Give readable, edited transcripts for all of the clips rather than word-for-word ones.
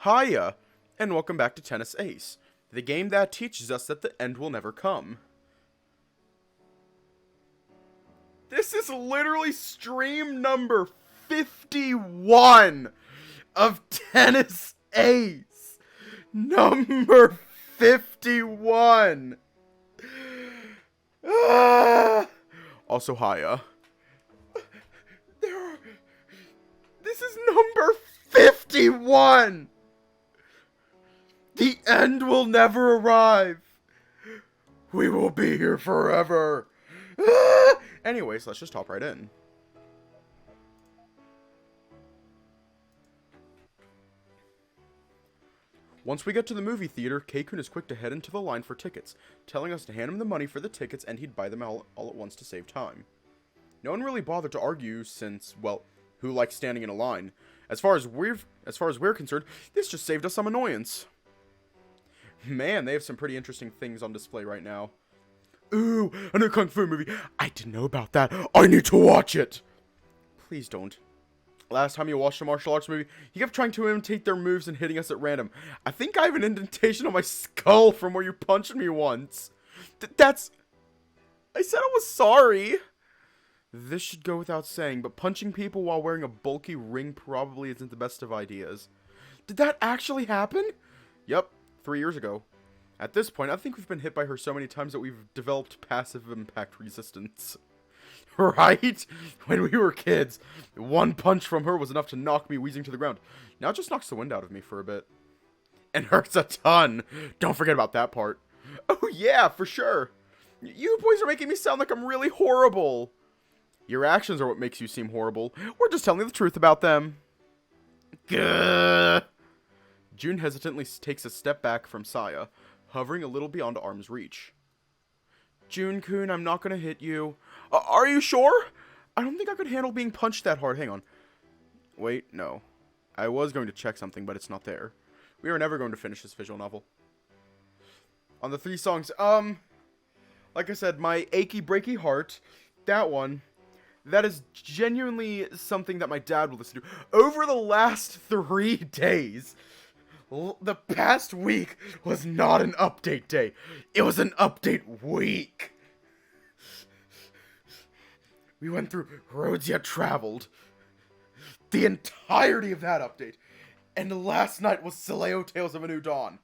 Hiya, and welcome back to Tennis Ace, the game that teaches us that the end will never come. This is literally stream number 51 of Tennis Ace. Number 51. Also, hiya. This is number 51. The end will never arrive. We will be here forever. Anyways, let's just hop right in. Once we get to the movie theater, Keisuke is quick to head into the line for tickets, telling us to hand him the money for the tickets and he'd buy them all at once to save time. No one really bothered to argue since, well, who likes standing in a line? As far as we're concerned, this just saved us some annoyance. Man, they have some pretty interesting things on display right now. Ooh, a new Kung Fu movie. I didn't know about that. I need to watch it. Please don't. Last time you watched a martial arts movie, you kept trying to imitate their moves and hitting us at random. I think I have an indentation on my skull from where you punched me once. That's... I said I was sorry. This should go without saying, but punching people while wearing a bulky ring probably isn't the best of ideas. Did that actually happen? Yep, 3 years ago. At this point, I think we've been hit by her so many times that we've developed passive impact resistance. Right? When we were kids, one punch from her was enough to knock me wheezing to the ground. Now it just knocks the wind out of me for a bit. And hurts a ton. Don't forget about that part. Oh yeah, for sure. You boys are making me sound like I'm really horrible. Your actions are what makes you seem horrible. We're just telling the truth about them. Gah. June hesitantly takes a step back from Saya, hovering a little beyond arm's reach. June-kun, I'm not gonna hit you. Are you sure? I don't think I could handle being punched that hard. Hang on. Wait, no. I was going to check something, but it's not there. We are never going to finish this visual novel. On the 3 songs, like I said, My Achy Breaky Heart, that one, that is genuinely something that my dad will listen to. Over the last 3 days, the past week was not an update day. It was an update week. We went through Roads Yet Traveled. The entirety of that update. And last night was Sileo Tales of a New Dawn.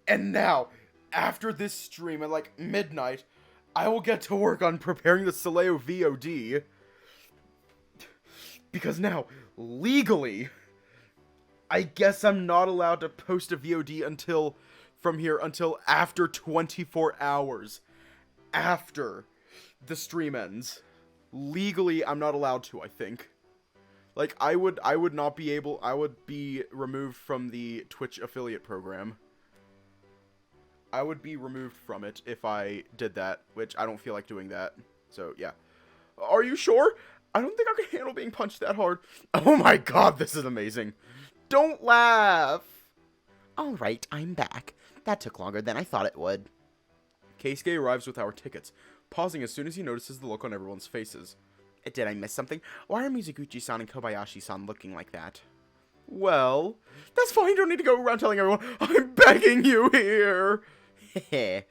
And now, after this stream at like midnight, I will get to work on preparing the Sileo VOD. Because now, legally, I guess I'm not allowed to post a VOD until after 24 hours. After the stream ends. Legally, I'm not allowed to, I think. Like, I would not be able, I would be removed from the Twitch affiliate program. I would be removed from it if I did that, which I don't feel like doing that. So, yeah. Are you sure? I don't think I can handle being punched that hard. Oh my god, this is amazing. Don't laugh. Alright, I'm back. That took longer than I thought it would. Keisuke arrives with our tickets, pausing as soon as he notices the look on everyone's faces. Did I miss something? Why are Mizuguchi-san and Kobayashi-san looking like that? Well, that's fine. You don't need to go around telling everyone. I'm begging you here. Heh.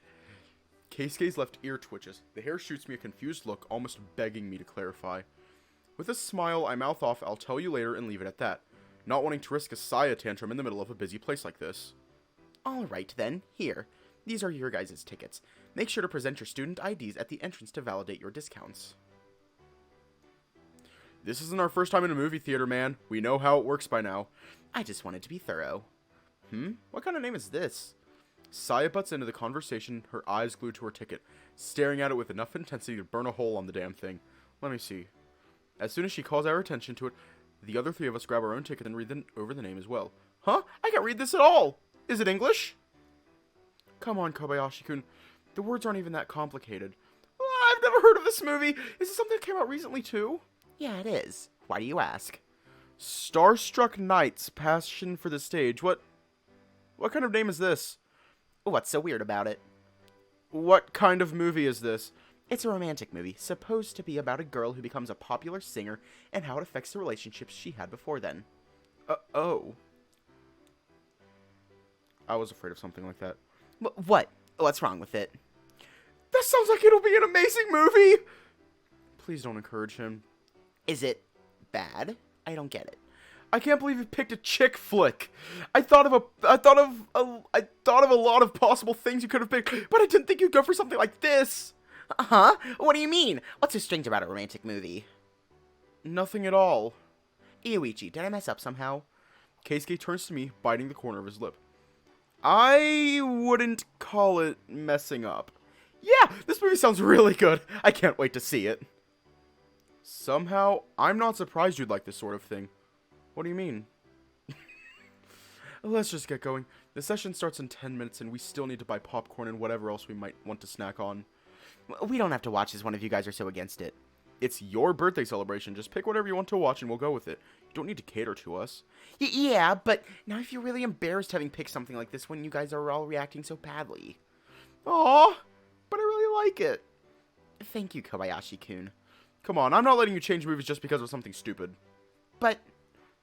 Keisuke's left ear twitches. The hair shoots me a confused look, almost begging me to clarify. With a smile, I mouth off, I'll tell you later, and leave it at that. Not wanting to risk a Saya tantrum in the middle of a busy place like this. Alright then, here. These are your guys' tickets. Make sure to present your student IDs at the entrance to validate your discounts. This isn't our first time in a movie theater, man. We know how it works by now. I just wanted to be thorough. What kind of name is this? Saya butts into the conversation, her eyes glued to her ticket, staring at it with enough intensity to burn a hole on the damn thing. Let me see. As soon as she calls our attention to it, the other 3 of us grab our own ticket and read over the name as well. Huh? I can't read this at all! Is it English? Come on, Kobayashi-kun. The words aren't even that complicated. I've never heard of this movie! Is it something that came out recently, too? Yeah, it is. Why do you ask? Starstruck Knights, Passion for the Stage. What kind of name is this? What's so weird about it? What kind of movie is this? It's a romantic movie, supposed to be about a girl who becomes a popular singer and how it affects the relationships she had before then. Oh. I was afraid of something like that. What? What's wrong with it? That sounds like it'll be an amazing movie! Please don't encourage him. Is it bad? I don't get it. I can't believe you picked a chick flick. I thought of a lot of possible things you could have picked, but I didn't think you'd go for something like this. Huh? What do you mean? What's so strange about a romantic movie? Nothing at all. Ioichi, did I mess up somehow? Keisuke turns to me, biting the corner of his lip. I wouldn't call it messing up. Yeah, this movie sounds really good. I can't wait to see it. Somehow, I'm not surprised you'd like this sort of thing. What do you mean? Let's just get going. The session starts in 10 minutes and we still need to buy popcorn and whatever else we might want to snack on. We don't have to watch this one if you guys are so against it. It's your birthday celebration. Just pick whatever you want to watch and we'll go with it. You don't need to cater to us. Yeah, but now I feel really embarrassed having picked something like this when you guys are all reacting so badly. Aw, but I really like it. Thank you, Kobayashi-kun. Come on, I'm not letting you change movies just because of something stupid. But...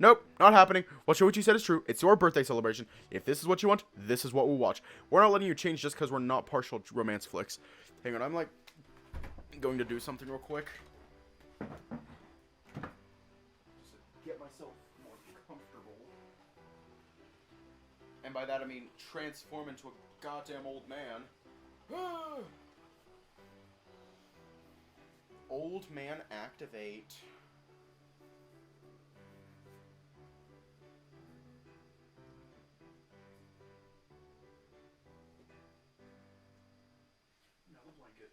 Nope, not happening. What Shoichi said is true. It's your birthday celebration. If this is what you want, this is what we'll watch. We're not letting you change just because we're not partial to romance flicks. Hang on, I'm like going to do something real quick. Just to get myself more comfortable. And by that I mean transform into a goddamn old man. Old man activate. Another blanket.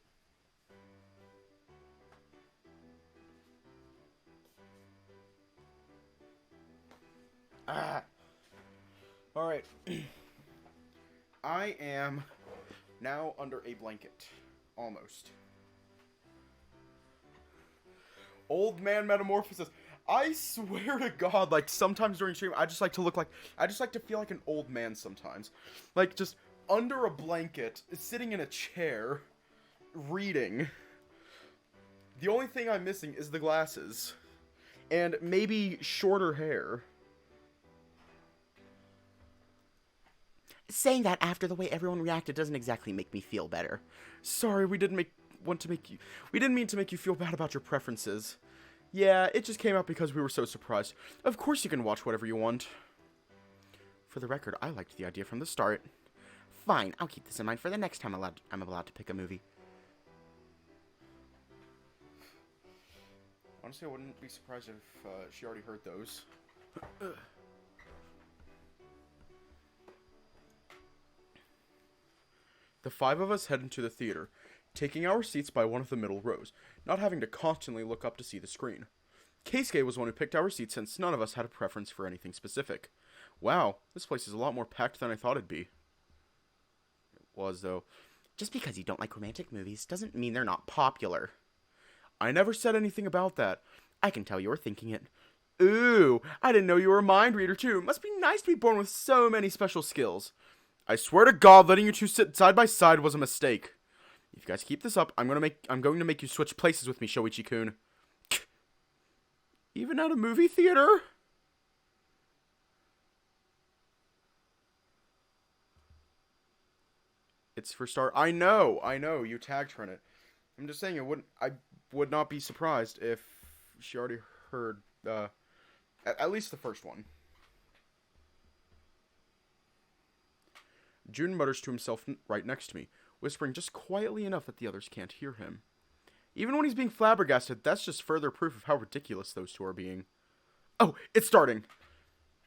Alright. I am now under a blanket. Almost. Old man metamorphosis. I swear to God, like, sometimes during stream, I just like to feel like an old man sometimes. Like, just under a blanket, sitting in a chair, reading. The only thing I'm missing is the glasses. And maybe shorter hair. Saying that after the way everyone reacted doesn't exactly make me feel better. Sorry, we didn't mean to make you feel bad about your preferences. Yeah, it just came out because we were so surprised. Of course you can watch whatever you want. For the record, I liked the idea from the start. Fine, I'll keep this in mind for the next time I'm allowed to pick a movie. Honestly, I wouldn't be surprised if she already heard those. The five of us head into the theater, taking our seats by one of the middle rows, not having to constantly look up to see the screen. Keisuke was one who picked our seats since none of us had a preference for anything specific. Wow, this place is a lot more packed than I thought it'd be. It was, though. Just because you don't like romantic movies doesn't mean they're not popular. I never said anything about that. I can tell you were thinking it. Ooh, I didn't know you were a mind reader too. Must be nice to be born with so many special skills. I swear to God, letting you two sit side by side was a mistake. If you guys keep this up, I'm going to make you switch places with me, Shoichi-kun. Even at a movie theater? It's for Star. I know, you tagged her in it. I'm just saying I would not be surprised if she already heard, at least the first one. Jun mutters to himself right next to me, whispering just quietly enough that the others can't hear him. Even when he's being flabbergasted, that's just further proof of how ridiculous those two are being. Oh, it's starting!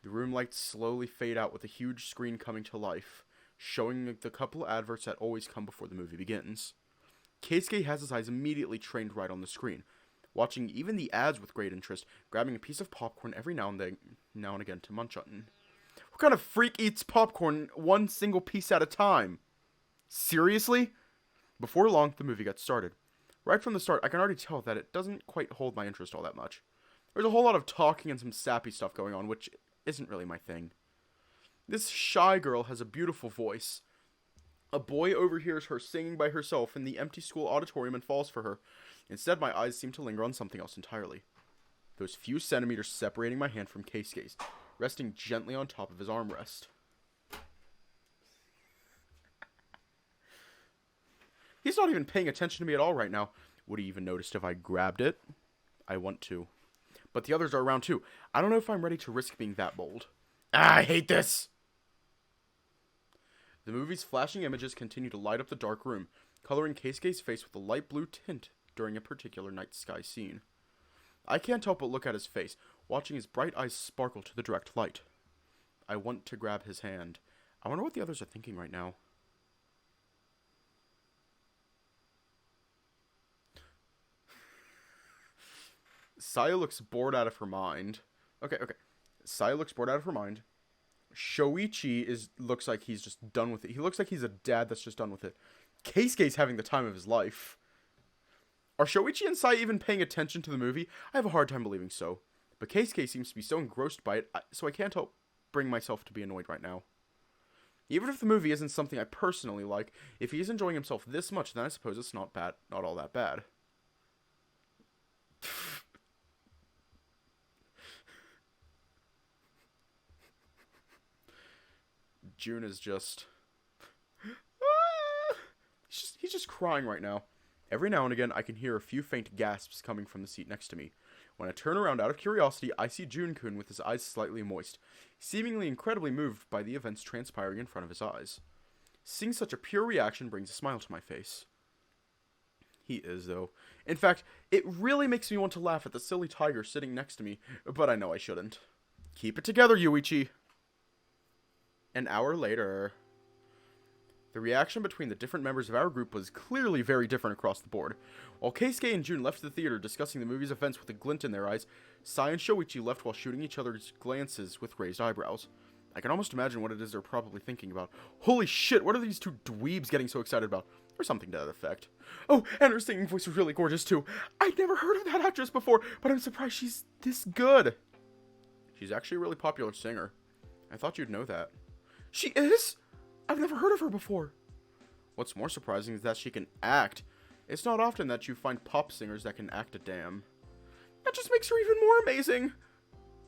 The room lights slowly fade out with a huge screen coming to life, showing the couple of adverts that always come before the movie begins. Keisuke has his eyes immediately trained right on the screen, watching even the ads with great interest, grabbing a piece of popcorn every now and again to munch on. What kind of freak eats popcorn one single piece at a time? Seriously? Before long, the movie got started. Right from the start, I can already tell that it doesn't quite hold my interest all that much. There's a whole lot of talking and some sappy stuff going on, which isn't really my thing. This shy girl has a beautiful voice. A boy overhears her singing by herself in the empty school auditorium and falls for her. Instead, my eyes seem to linger on something else entirely. Those few centimeters separating my hand from Keisuke's, resting gently on top of his armrest. He's not even paying attention to me at all right now. Would he even notice if I grabbed it? I want to. But the others are around too. I don't know if I'm ready to risk being that bold. Ah, I hate this! The movie's flashing images continue to light up the dark room, coloring Keisuke's face with a light blue tint during a particular night sky scene. I can't help but look at his face, watching his bright eyes sparkle to the direct light. I want to grab his hand. I wonder what the others are thinking right now. Saya looks bored out of her mind. Okay. Saya looks bored out of her mind. Shoichi looks like he's just done with it. He looks like he's a dad that's just done with it. Keisuke's having the time of his life. Are Shoichi and Saya even paying attention to the movie? I have a hard time believing so. But Keisuke seems to be so engrossed by it, so I can't help bring myself to be annoyed right now. Even if the movie isn't something I personally like, if he's enjoying himself this much, then I suppose it's not all that bad. June is just... he's just crying right now. Every now and again, I can hear a few faint gasps coming from the seat next to me. When I turn around out of curiosity, I see Jun-kun with his eyes slightly moist, seemingly incredibly moved by the events transpiring in front of his eyes. Seeing such a pure reaction brings a smile to my face. He is, though. In fact, it really makes me want to laugh at the silly tiger sitting next to me, but I know I shouldn't. Keep it together, Yuichi! An hour later... The reaction between the different members of our group was clearly very different across the board. While Keisuke and Jun left the theater discussing the movie's events with a glint in their eyes, Sai and Shoichi left while shooting each other's glances with raised eyebrows. I can almost imagine what it is they're probably thinking about. Holy shit, what are these two dweebs getting so excited about? Or something to that effect. Oh, and her singing voice was really gorgeous too. I'd never heard of that actress before, but I'm surprised she's this good. She's actually a really popular singer. I thought you'd know that. She is? I've never heard of her before. What's more surprising is that she can act. It's not often that you find pop singers that can act a damn. That just makes her even more amazing.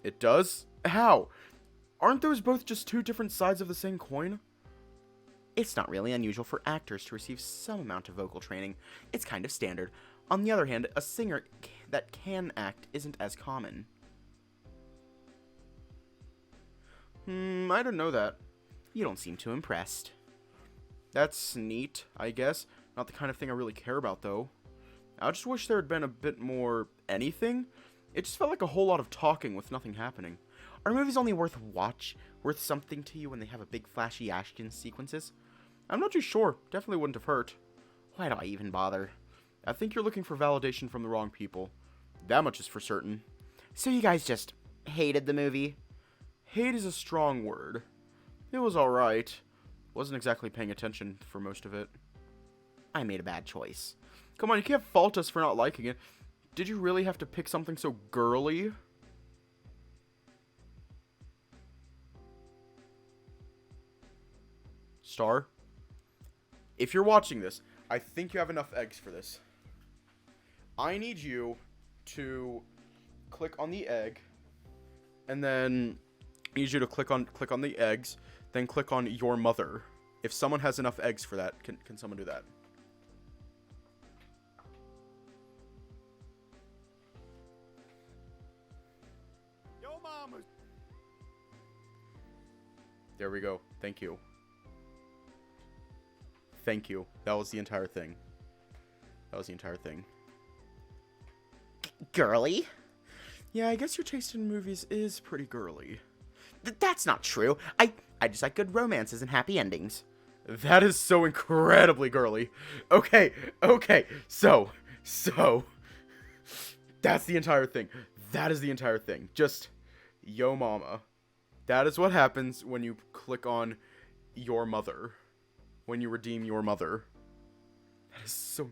It does? How? Aren't those both just two different sides of the same coin? It's not really unusual for actors to receive some amount of vocal training. It's kind of standard. On the other hand, a singer that can act isn't as common. I didn't know that. You don't seem too impressed. That's neat, I guess. Not the kind of thing I really care about, though. I just wish there had been a bit more anything. It just felt like a whole lot of talking with nothing happening. Are movies only worth something to you when they have a big flashy action sequences? I'm not too sure. Definitely wouldn't have hurt. Why do I even bother? I think you're looking for validation from the wrong people. That much is for certain. So you guys just hated the movie? Hate is a strong word. It was alright. Wasn't exactly paying attention for most of it. I made a bad choice. Come on, you can't fault us for not liking it. Did you really have to pick something so girly? Star? If you're watching this, I think you have enough eggs for this. I need you to click on the egg, and then I need you to click on the eggs, then click on your mother. If someone has enough eggs for that, can someone do that? Yo, mama. There we go. Thank you. Thank you. That was the entire thing. Girly? Yeah, I guess your taste in movies is pretty girly. That's not true. I just like good romances and happy endings. That is so incredibly girly. Okay, so, that's the entire thing. That is the entire thing. Just, yo mama. That is what happens when you click on your mother. When you redeem your mother. That is so...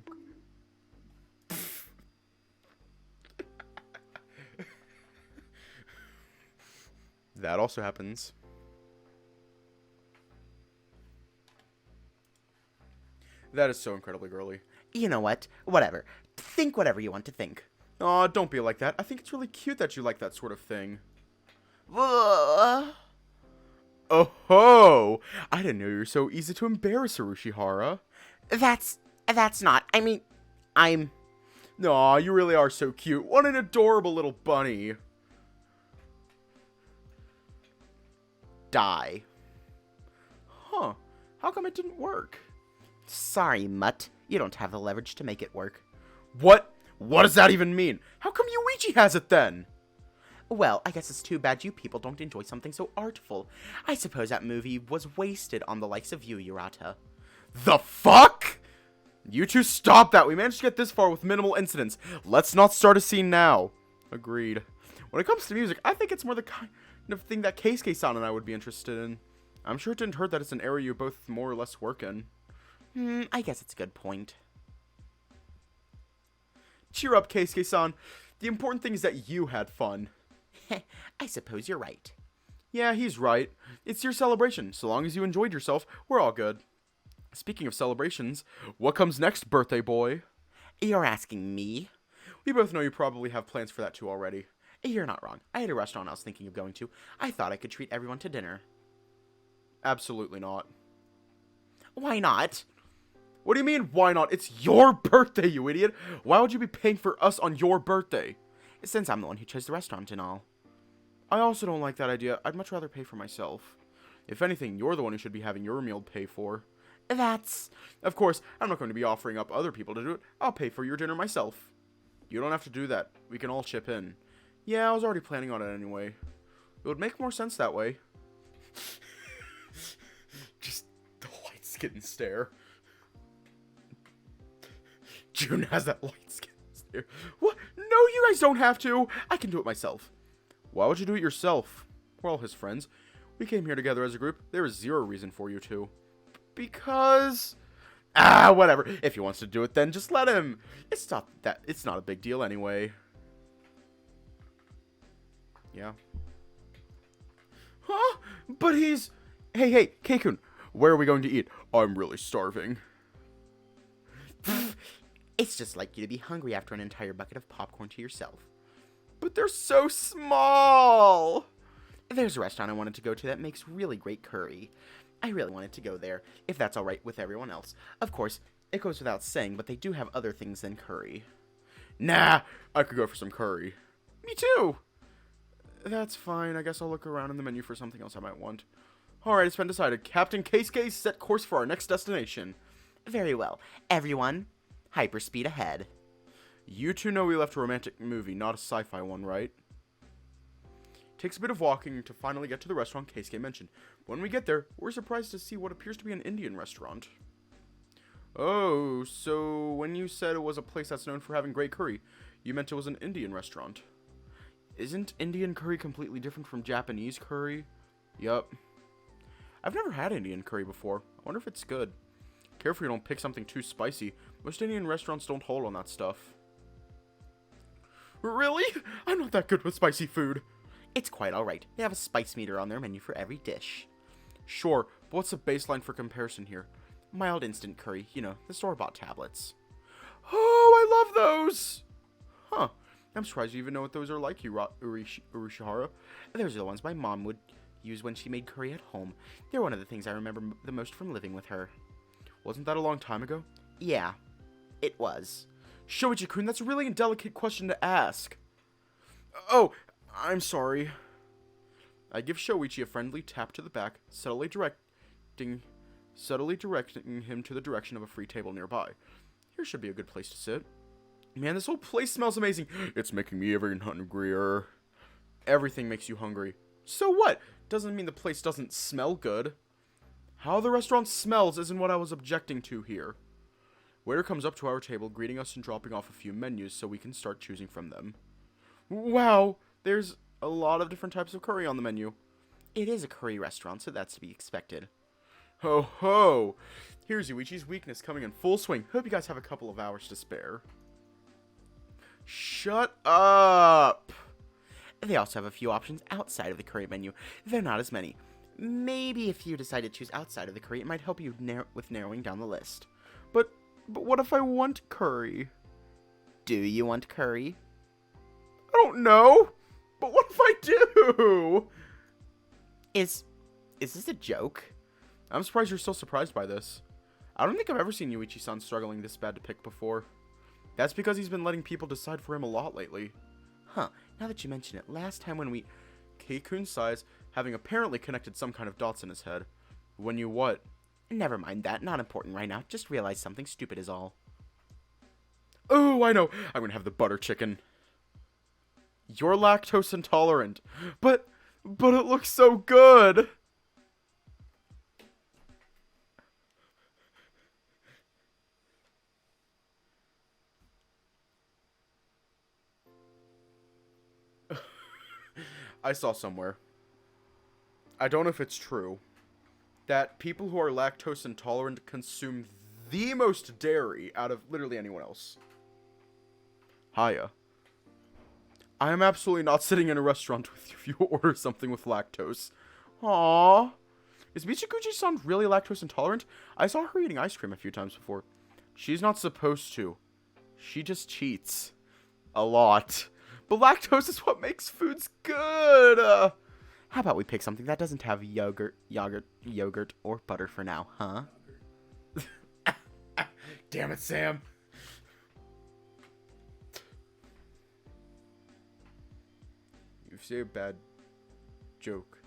That also happens. That is so incredibly girly. You know what? Whatever. Think whatever you want to think. Aw, don't be like that. I think it's really cute that you like that sort of thing. Uh... Oh ho! I didn't know you were so easy to embarrass, Urushihara. That's That's not, I'm... Aw, you really are so cute. What an adorable little bunny. Die. Huh. How come it didn't work? Sorry, Mutt. You don't have the leverage to make it work. What? What does that even mean? How come Yuichi has it then? Well, I guess it's too bad you people don't enjoy something so artful. I suppose that movie was wasted on the likes of you, Yurata. The fuck? You two stop that. We managed to get this far with minimal incidents. Let's not start a scene now. Agreed. When it comes to music, I think it's more the kind of thing that Keisuke-san and I would be interested in. I'm sure it didn't hurt that it's an area you both more or less work in. I guess it's a good point. Cheer up, Keisuke-san. The important thing is that you had fun. I suppose you're right. Yeah, he's right. It's your celebration. So long as you enjoyed yourself, we're all good. Speaking of celebrations, what comes next, birthday boy? You're asking me? We both know you probably have plans for that too already. You're not wrong. I had a restaurant I was thinking of going to. I thought I could treat everyone to dinner. Absolutely not. Why not? What do you mean, why not? It's your birthday, you idiot! Why would you be paying for us on your birthday? Since I'm the one who chose the restaurant and all. I also don't like that idea. I'd much rather pay for myself. If anything, you're the one who should be having your meal paid for. That's... Of course, I'm not going to be offering up other people to do it. I'll pay for your dinner myself. You don't have to do that. We can all chip in. Yeah, I was already planning on it anyway. It would make more sense that way. Just the light skin stare. June has that light skin stare. What? No, you guys don't have to. I can do it myself. Why would you do it yourself? We're all his friends. We came here together as a group. There is zero reason for you to. Because... whatever. If he wants to do it, then just let him. It's not a big deal anyway. Yeah. Huh? But he's... Hey, Keikun, where are we going to eat? I'm really starving. It's just like you to be hungry after an entire bucket of popcorn to yourself. But they're so small! There's a restaurant I wanted to go to that makes really great curry. I really wanted to go there, if that's alright with everyone else. Of course, it goes without saying, but they do have other things than curry. Nah, I could go for some curry. Me too! That's fine, I guess I'll look around in the menu for something else I might want. Alright, it's been decided. Captain Keisuke, set course for our next destination. Very well. Everyone, hyperspeed ahead. You two know we left a romantic movie, not a sci-fi one, right? Takes a bit of walking to finally get to the restaurant Keisuke mentioned. When we get there, we're surprised to see what appears to be an Indian restaurant. Oh, so when you said it was a place that's known for having great curry, you meant it was an Indian restaurant. Isn't Indian curry completely different from Japanese curry? Yup. I've never had Indian curry before. I wonder if it's good. Careful you don't pick something too spicy. Most Indian restaurants don't hold on that stuff. Really? I'm not that good with spicy food. It's quite alright. They have a spice meter on their menu for every dish. Sure, but what's the baseline for comparison here? Mild instant curry, you know, the store-bought tablets. Oh, I love those! Huh. I'm surprised you even know what those are like, Urishihara. Those are the ones my mom would use when she made curry at home. They're one of the things I remember the most from living with her. Wasn't that a long time ago? Yeah, it was. Shoichi-kun, that's a really indelicate question to ask. Oh, I'm sorry. I give Shoichi a friendly tap to the back, subtly directing him to the direction of a free table nearby. Here should be a good place to sit. Man, this whole place smells amazing. It's making me even hungrier. Everything makes you hungry. So what? Doesn't mean the place doesn't smell good. How the restaurant smells isn't what I was objecting to here. Waiter comes up to our table, greeting us and dropping off a few menus so we can start choosing from them. Wow, there's a lot of different types of curry on the menu. It is a curry restaurant, so that's to be expected. Ho ho! Here's Yuichi's weakness coming in full swing. Hope you guys have a couple of hours to spare. Shut up! They also have a few options outside of the curry menu. They're not as many. Maybe if you decide to choose outside of the curry, it might help you with narrowing down the list. But what if I want curry? Do you want curry? I don't know. But what if I do? Is this a joke? I'm surprised you're still surprised by this. I don't think I've ever seen Yuichi-san struggling this bad to pick before. That's because he's been letting people decide for him a lot lately. Huh, now that you mention it, last time when we... Keikun sighs, having apparently connected some kind of dots in his head. When you what? Never mind that, not important right now. Just realized something stupid is all. Oh, I know. I'm gonna have the butter chicken. You're lactose intolerant. But it looks so good. I saw somewhere, I don't know if it's true, that people who are lactose intolerant consume the most dairy out of literally anyone else. Hiya. I am absolutely not sitting in a restaurant with you if you order something with lactose. Aww. Is Michiguchi-san really lactose intolerant? I saw her eating ice cream a few times before. She's not supposed to. She just cheats. A lot. But lactose is what makes foods good. How about we pick something that doesn't have yogurt, or butter for now, huh? Damn it, Sam. If you say a bad joke,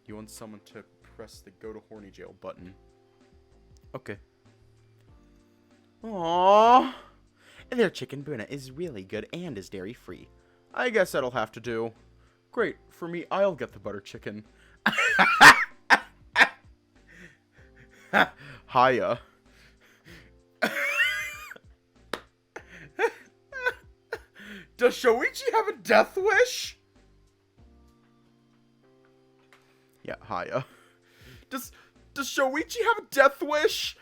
you want someone to press the go to horny jail button. Okay. Aww. Their chicken buna is really good and is dairy free. I guess that'll have to do. Great. For me, I'll get the butter chicken. Hiya. Does Shoichi have a death wish? Yeah, hiya. Does Shoichi have a death wish?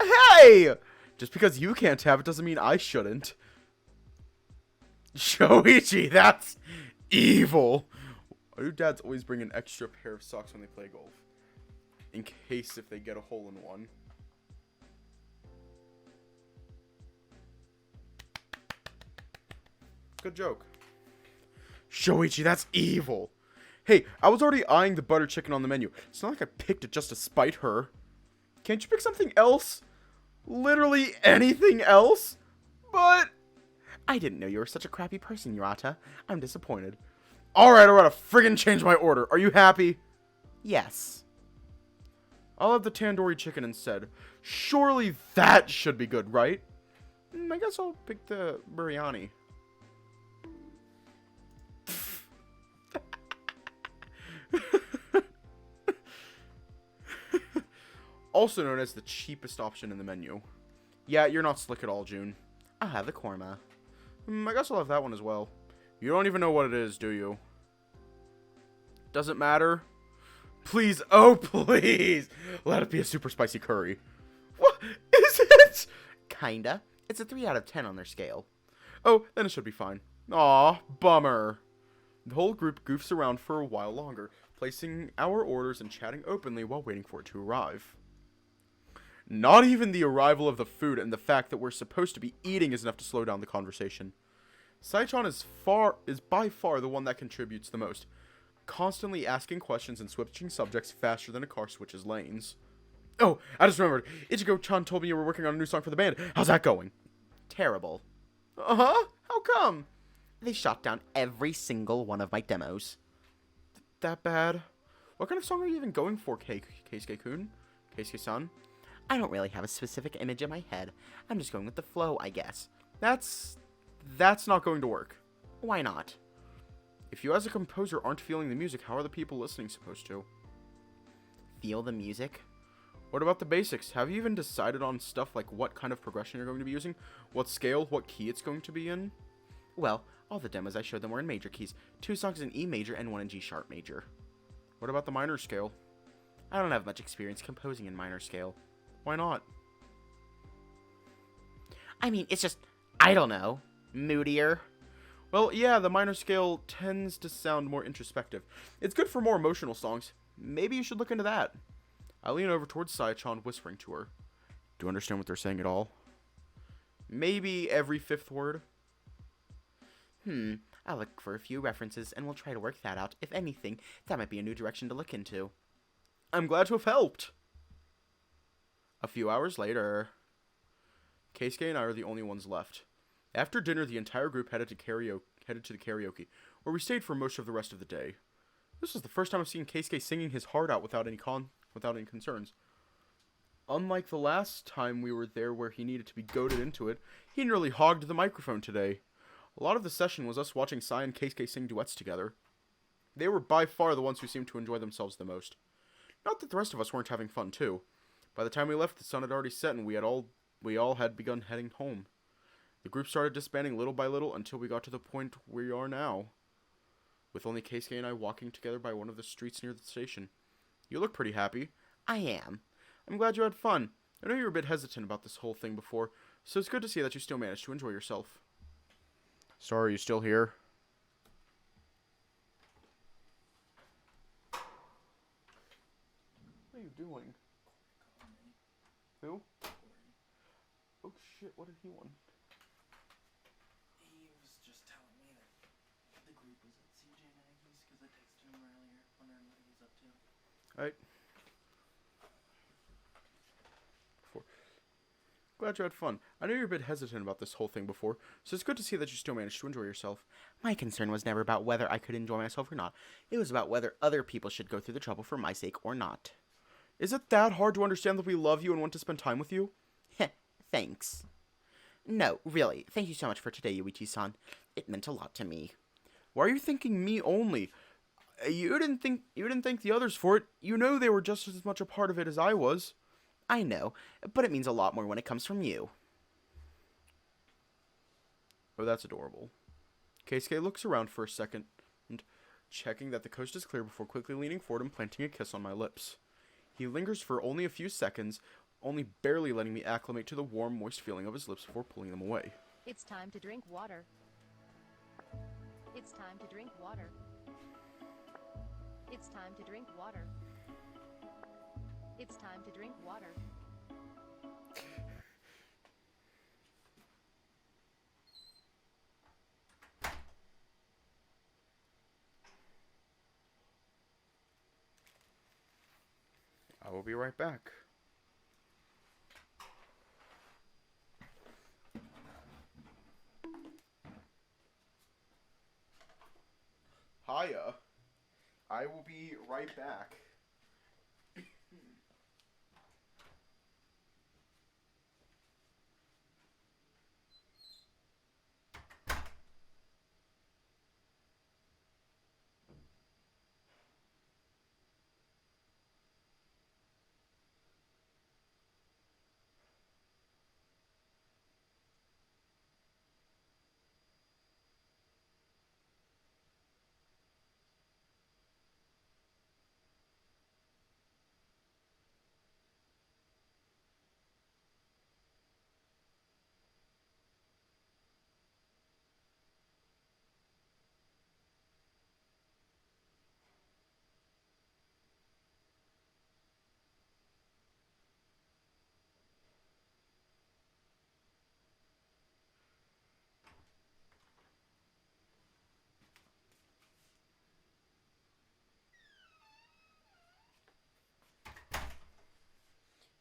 Hey! Just because you can't have it doesn't mean I shouldn't. Shoichi, that's evil. Why do dads always bring an extra pair of socks when they play golf? In case if they get a hole in one. Good joke. Shoichi, that's evil. Hey, I was already eyeing the butter chicken on the menu. It's not like I picked it just to spite her. Can't you pick something else? Literally anything else? But... I didn't know you were such a crappy person, Yurata. I'm disappointed. Alright, friggin' change my order. Are you happy? Yes. I'll have the tandoori chicken instead. Surely that should be good, right? I guess I'll pick the biryani. Also known as the cheapest option in the menu. Yeah, you're not slick at all, June. I'll have the korma. I guess I'll have that one as well. You don't even know what it is, do you? Doesn't matter. Please, oh please, let it be a super spicy curry. What is it? Kinda. It's a 3 out of 10 on their scale. Oh, then it should be fine. Aw, bummer. The whole group goofs around for a while longer, placing our orders and chatting openly while waiting for it to arrive. Not even the arrival of the food and the fact that we're supposed to be eating is enough to slow down the conversation. Saichan is by far the one that contributes the most, constantly asking questions and switching subjects faster than a car switches lanes. Oh, I just remembered. Ichigo-chan told me you were working on a new song for the band. How's that going? Terrible. Uh-huh? How come? They shot down every single one of my demos. That bad? What kind of song are you even going for, Keisuke-kun? Keisuke-san? I don't really have a specific image in my head. I'm just going with the flow, I guess. That's not going to work. Why not? If you as a composer aren't feeling the music, how are the people listening supposed to? Feel the music? What about the basics? Have you even decided on stuff like what kind of progression you're going to be using? What scale, what key it's going to be in? Well, all the demos I showed them were in major keys. 2 songs in E major and 1 in G sharp major. What about the minor scale? I don't have much experience composing in minor scale. Why not? I mean, it's just, I don't know, moodier. Well, yeah, the minor scale tends to sound more introspective. It's good for more emotional songs. Maybe you should look into that. I lean over towards Saichan, whispering to her. Do you understand what they're saying at all? Maybe every 5th word. I'll look for a few references and we'll try to work that out. If anything, that might be a new direction to look into. I'm glad to have helped. A few hours later, Keisuke and I are the only ones left. After dinner, the entire group headed to the karaoke, where we stayed for most of the rest of the day. This was the first time I've seen Keisuke singing his heart out without any concerns. Unlike the last time we were there where he needed to be goaded into it, he nearly hogged the microphone today. A lot of the session was us watching Sai and Keisuke sing duets together. They were by far the ones who seemed to enjoy themselves the most. Not that the rest of us weren't having fun too. By the time we left, the sun had already set and we all had begun heading home. The group started disbanding little by little until we got to the point we are now, with only Keisuke and I walking together by one of the streets near the station. You look pretty happy. I am. I'm glad you had fun. I know you were a bit hesitant about this whole thing before, so it's good to see that you still managed to enjoy yourself. Sorry, are you still here? What are you doing? Who? Oh shit, what did he want? He was just telling me that the group was at CJ Maggie's because I texted him earlier wondering what he was up to. Alright. Glad you had fun. I know you were a bit hesitant about this whole thing before, so it's good to see that you still managed to enjoy yourself. My concern was never about whether I could enjoy myself or not. It was about whether other people should go through the trouble for my sake or not. Is it that hard to understand that we love you and want to spend time with you? Heh, thanks. No, really, thank you so much for today, Yuichi-san. It meant a lot to me. Why are you thanking me only? You didn't thank the others for it. You know they were just as much a part of it as I was. I know, but it means a lot more when it comes from you. Oh, that's adorable. Keisuke looks around for a second, and checking that the coast is clear before quickly leaning forward and planting a kiss on my lips. He lingers for only a few seconds, only barely letting me acclimate to the warm, moist feeling of his lips before pulling them away. It's time to drink water. It's time to drink water. It's time to drink water. It's time to drink water. I will be right back. Hiya. I will be right back.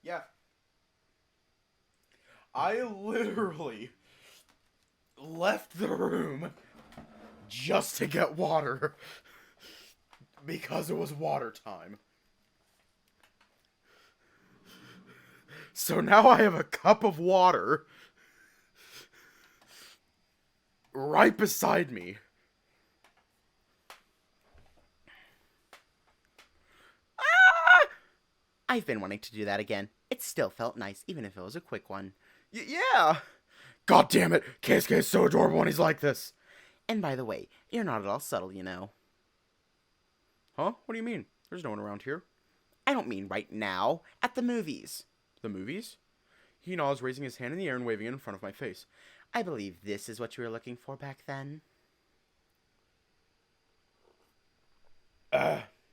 Yeah. I literally left the room just to get water because it was water time. So now I have a cup of water right beside me. I've been wanting to do that again. It still felt nice, even if it was a quick one. Yeah! God damn it! Keisuke is so adorable when he's like this. And by the way, you're not at all subtle, you know. Huh? What do you mean? There's no one around here. I don't mean right now. At the movies. The movies? He nods, raising his hand in the air and waving it in front of my face. I believe this is what you were looking for back then.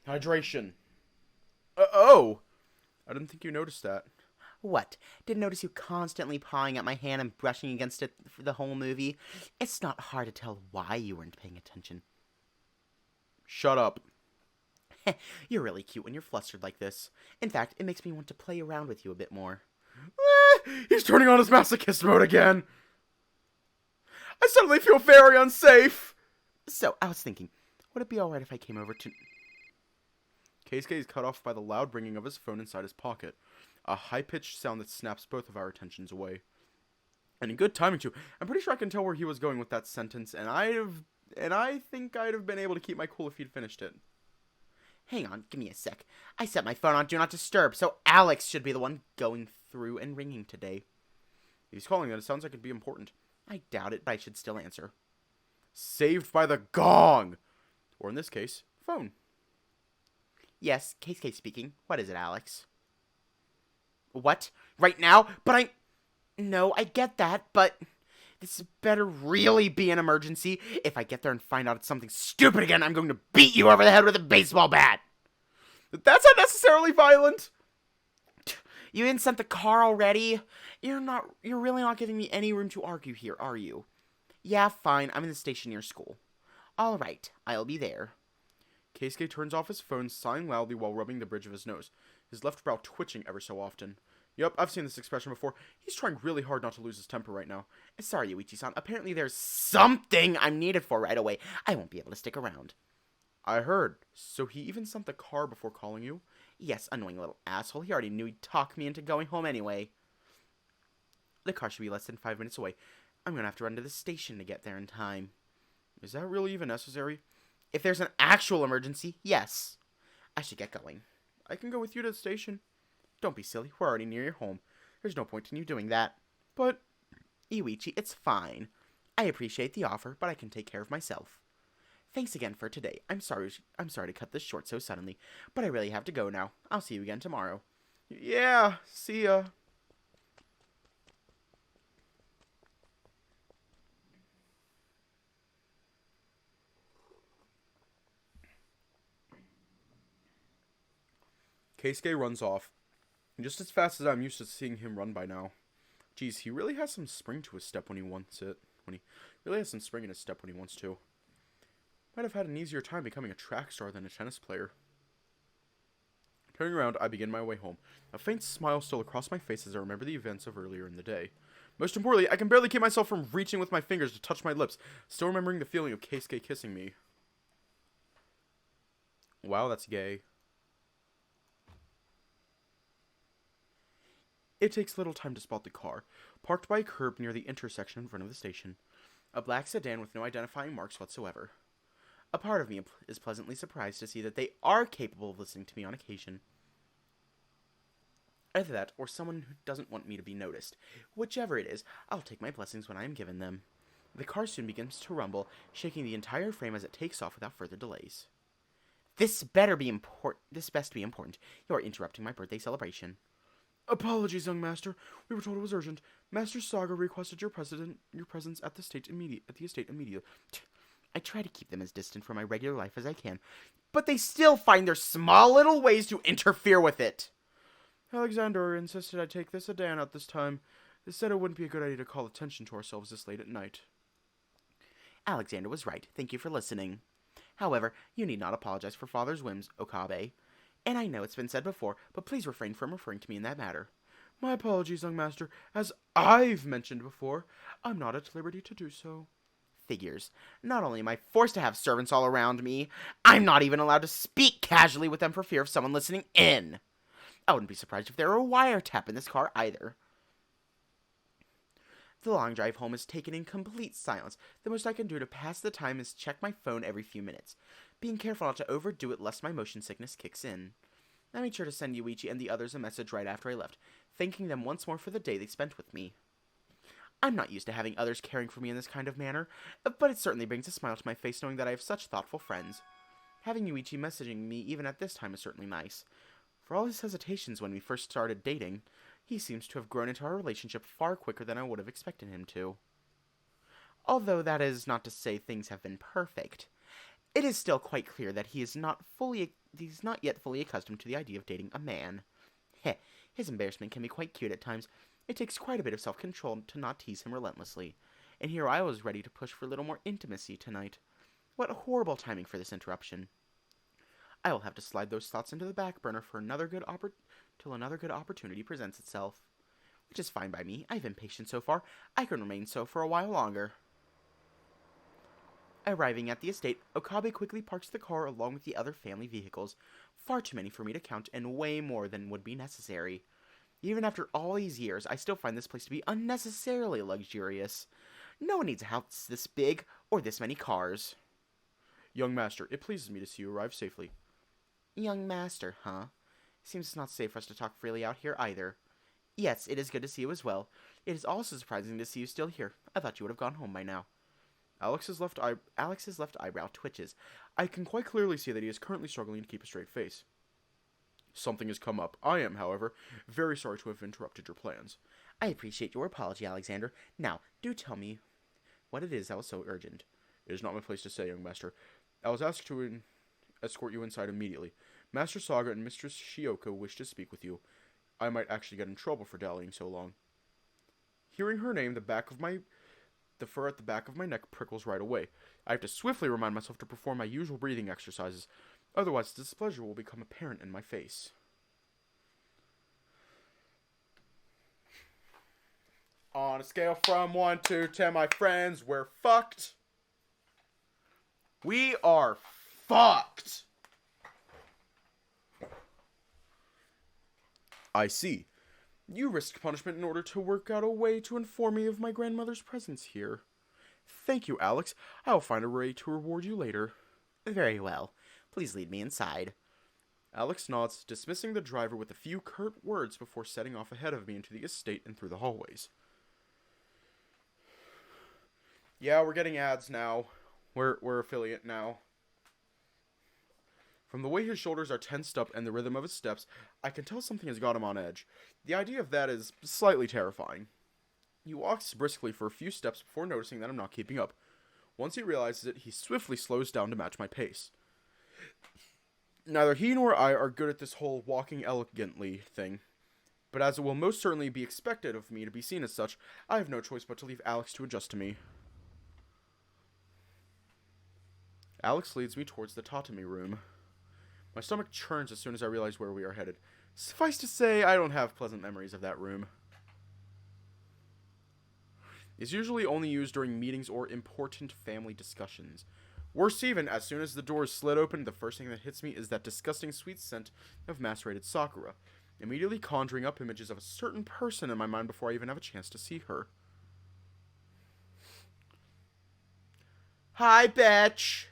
Hydration. Oh! I didn't think you noticed that. What? Didn't notice you constantly pawing at my hand and brushing against it for the whole movie? It's not hard to tell why you weren't paying attention. Shut up. You're really cute when you're flustered like this. In fact, it makes me want to play around with you a bit more. He's turning on his masochist mode again. I suddenly feel very unsafe. So, I was thinking, would it be alright if I came over to... Keisuke is cut off by the loud ringing of his phone inside his pocket. A high-pitched sound that snaps both of our attentions away. And in good timing, too. I'm pretty sure I can tell where he was going with that sentence, and I think I'd have been able to keep my cool if he'd finished it. Hang on, give me a sec. I set my phone on Do Not Disturb, so Alex should be the one going through and ringing today. If he's calling, then it sounds like it'd be important. I doubt it, but I should still answer. Saved by the gong! Or in this case, phone. Yes, Keisuke speaking. What is it, Alex? What? Right now? But No, I get that, but... This better really be an emergency. If I get there and find out it's something stupid again, I'm going to beat you over the head with a baseball bat. That's unnecessarily violent. You even sent the car already? You're really not giving me any room to argue here, are you? Yeah, fine. I'm in the station near school. All right, I'll be there. Keisuke turns off his phone, sighing loudly while rubbing the bridge of his nose, his left brow twitching ever so often. Yep, I've seen this expression before. He's trying really hard not to lose his temper right now. Sorry, Yuichi-san. Apparently there's something I'm needed for right away. I won't be able to stick around. I heard. So he even sent the car before calling you? Yes, annoying little asshole. He already knew he'd talk me into going home anyway. The car should be less than 5 minutes away. I'm gonna have to run to the station to get there in time. Is that really even necessary? If there's an actual emergency, yes. I should get going. I can go with you to the station. Don't be silly. We're already near your home. There's no point in you doing that. But... Yuichi, it's fine. I appreciate the offer, but I can take care of myself. Thanks again for today. I'm sorry to cut this short so suddenly, but I really have to go now. I'll see you again tomorrow. Yeah, see ya. Keisuke runs off, just as fast as I'm used to seeing him run by now. Geez, he really has some spring to his step when he wants it. Really has some spring in his step when he wants to. Might have had an easier time becoming a track star than a tennis player. Turning around, I begin my way home, a faint smile still across my face as I remember the events of earlier in the day. Most importantly, I can barely keep myself from reaching with my fingers to touch my lips, still remembering the feeling of Keisuke kissing me. Wow, that's gay. It takes little time to spot the car, parked by a curb near the intersection in front of the station. A black sedan with no identifying marks whatsoever. A part of me is pleasantly surprised to see that they are capable of listening to me on occasion. Either that, or someone who doesn't want me to be noticed. Whichever it is, I'll take my blessings when I am given them. The car soon begins to rumble, shaking the entire frame as it takes off without further delays. This best be important. You are interrupting my birthday celebration. Apologies, young master. We were told it was urgent. Master Saga requested your presence at the estate immediately. I try to keep them as distant from my regular life as I can, but they still find their small little ways to interfere with it. Alexander insisted I take the sedan at this time. They said it wouldn't be a good idea to call attention to ourselves this late at night. Alexander was right. Thank you for listening. However, you need not apologize for father's whims, Okabe. And I know it's been said before, but please refrain from referring to me in that matter. My apologies, young master. As I've mentioned before, I'm not at liberty to do so. Figures. Not only am I forced to have servants all around me, I'm not even allowed to speak casually with them for fear of someone listening in. I wouldn't be surprised if there were a wiretap in this car either. The long drive home is taken in complete silence. The most I can do to pass the time is check my phone every few minutes, being careful not to overdo it lest my motion sickness kicks in. I made sure to send Yuichi and the others a message right after I left, thanking them once more for the day they spent with me. I'm not used to having others caring for me in this kind of manner, but it certainly brings a smile to my face knowing that I have such thoughtful friends. Having Yuichi messaging me even at this time is certainly nice. For all his hesitations when we first started dating, he seems to have grown into our relationship far quicker than I would have expected him to. Although that is not to say things have been perfect, it is still quite clear that he's not yet fully accustomed to the idea of dating a man. Heh, his embarrassment can be quite cute at times. It takes quite a bit of self-control to not tease him relentlessly, and here I was ready to push for a little more intimacy tonight. What horrible timing for this interruption. I will have to slide those thoughts into the back burner for till another good opportunity presents itself. which is fine by me. I've been patient so far. I can remain so for a while longer. Arriving at the estate, Okabe quickly parks the car along with the other family vehicles. Far too many for me to count, and way more than would be necessary. Even after all these years, I still find this place to be unnecessarily luxurious. No one needs a house this big, or this many cars. Young master, it pleases me to see you arrive safely. Young master, huh? Seems it's not safe for us to talk freely out here either. Yes, it is good to see you as well. It is also surprising to see you still here. I thought you would have gone home by now. Alex's left eyebrow twitches. I can quite clearly see that he is currently struggling to keep a straight face. Something has come up. I am, however, very sorry to have interrupted your plans. I appreciate your apology, Alexander. Now, do tell me what it is that was so urgent. It is not my place to say, young master. I was asked to escort you inside immediately. Master Saga and Mistress Shioka wish to speak with you. I might actually get in trouble for dallying so long. Hearing her name, the fur at the back of my neck prickles right away. I have to swiftly remind myself to perform my usual breathing exercises. Otherwise, displeasure will become apparent in my face. On a scale from 1 to 10, my friends, we're fucked. We are fucked. I see. You risked punishment in order to work out a way to inform me of my grandmother's presence here. Thank you, Alex. I will find a way to reward you later. Very well. Please lead me inside. Alex nods, dismissing the driver with a few curt words before setting off ahead of me into the estate and through the hallways. Yeah, we're getting ads now. We're affiliate now. From the way his shoulders are tensed up and the rhythm of his steps, I can tell something has got him on edge. The idea of that is slightly terrifying. He walks briskly for a few steps before noticing that I'm not keeping up. Once he realizes it, he swiftly slows down to match my pace. Neither he nor I are good at this whole walking elegantly thing, but as it will most certainly be expected of me to be seen as such, I have no choice but to leave Alex to adjust to me. Alex leads me towards the tatami room. My stomach churns as soon as I realize where we are headed. Suffice to say, I don't have pleasant memories of that room. It's usually only used during meetings or important family discussions. Worse even, as soon as the doors slid open, the first thing that hits me is that disgusting sweet scent of macerated sakura, immediately conjuring up images of a certain person in my mind before I even have a chance to see her. Hi, bitch!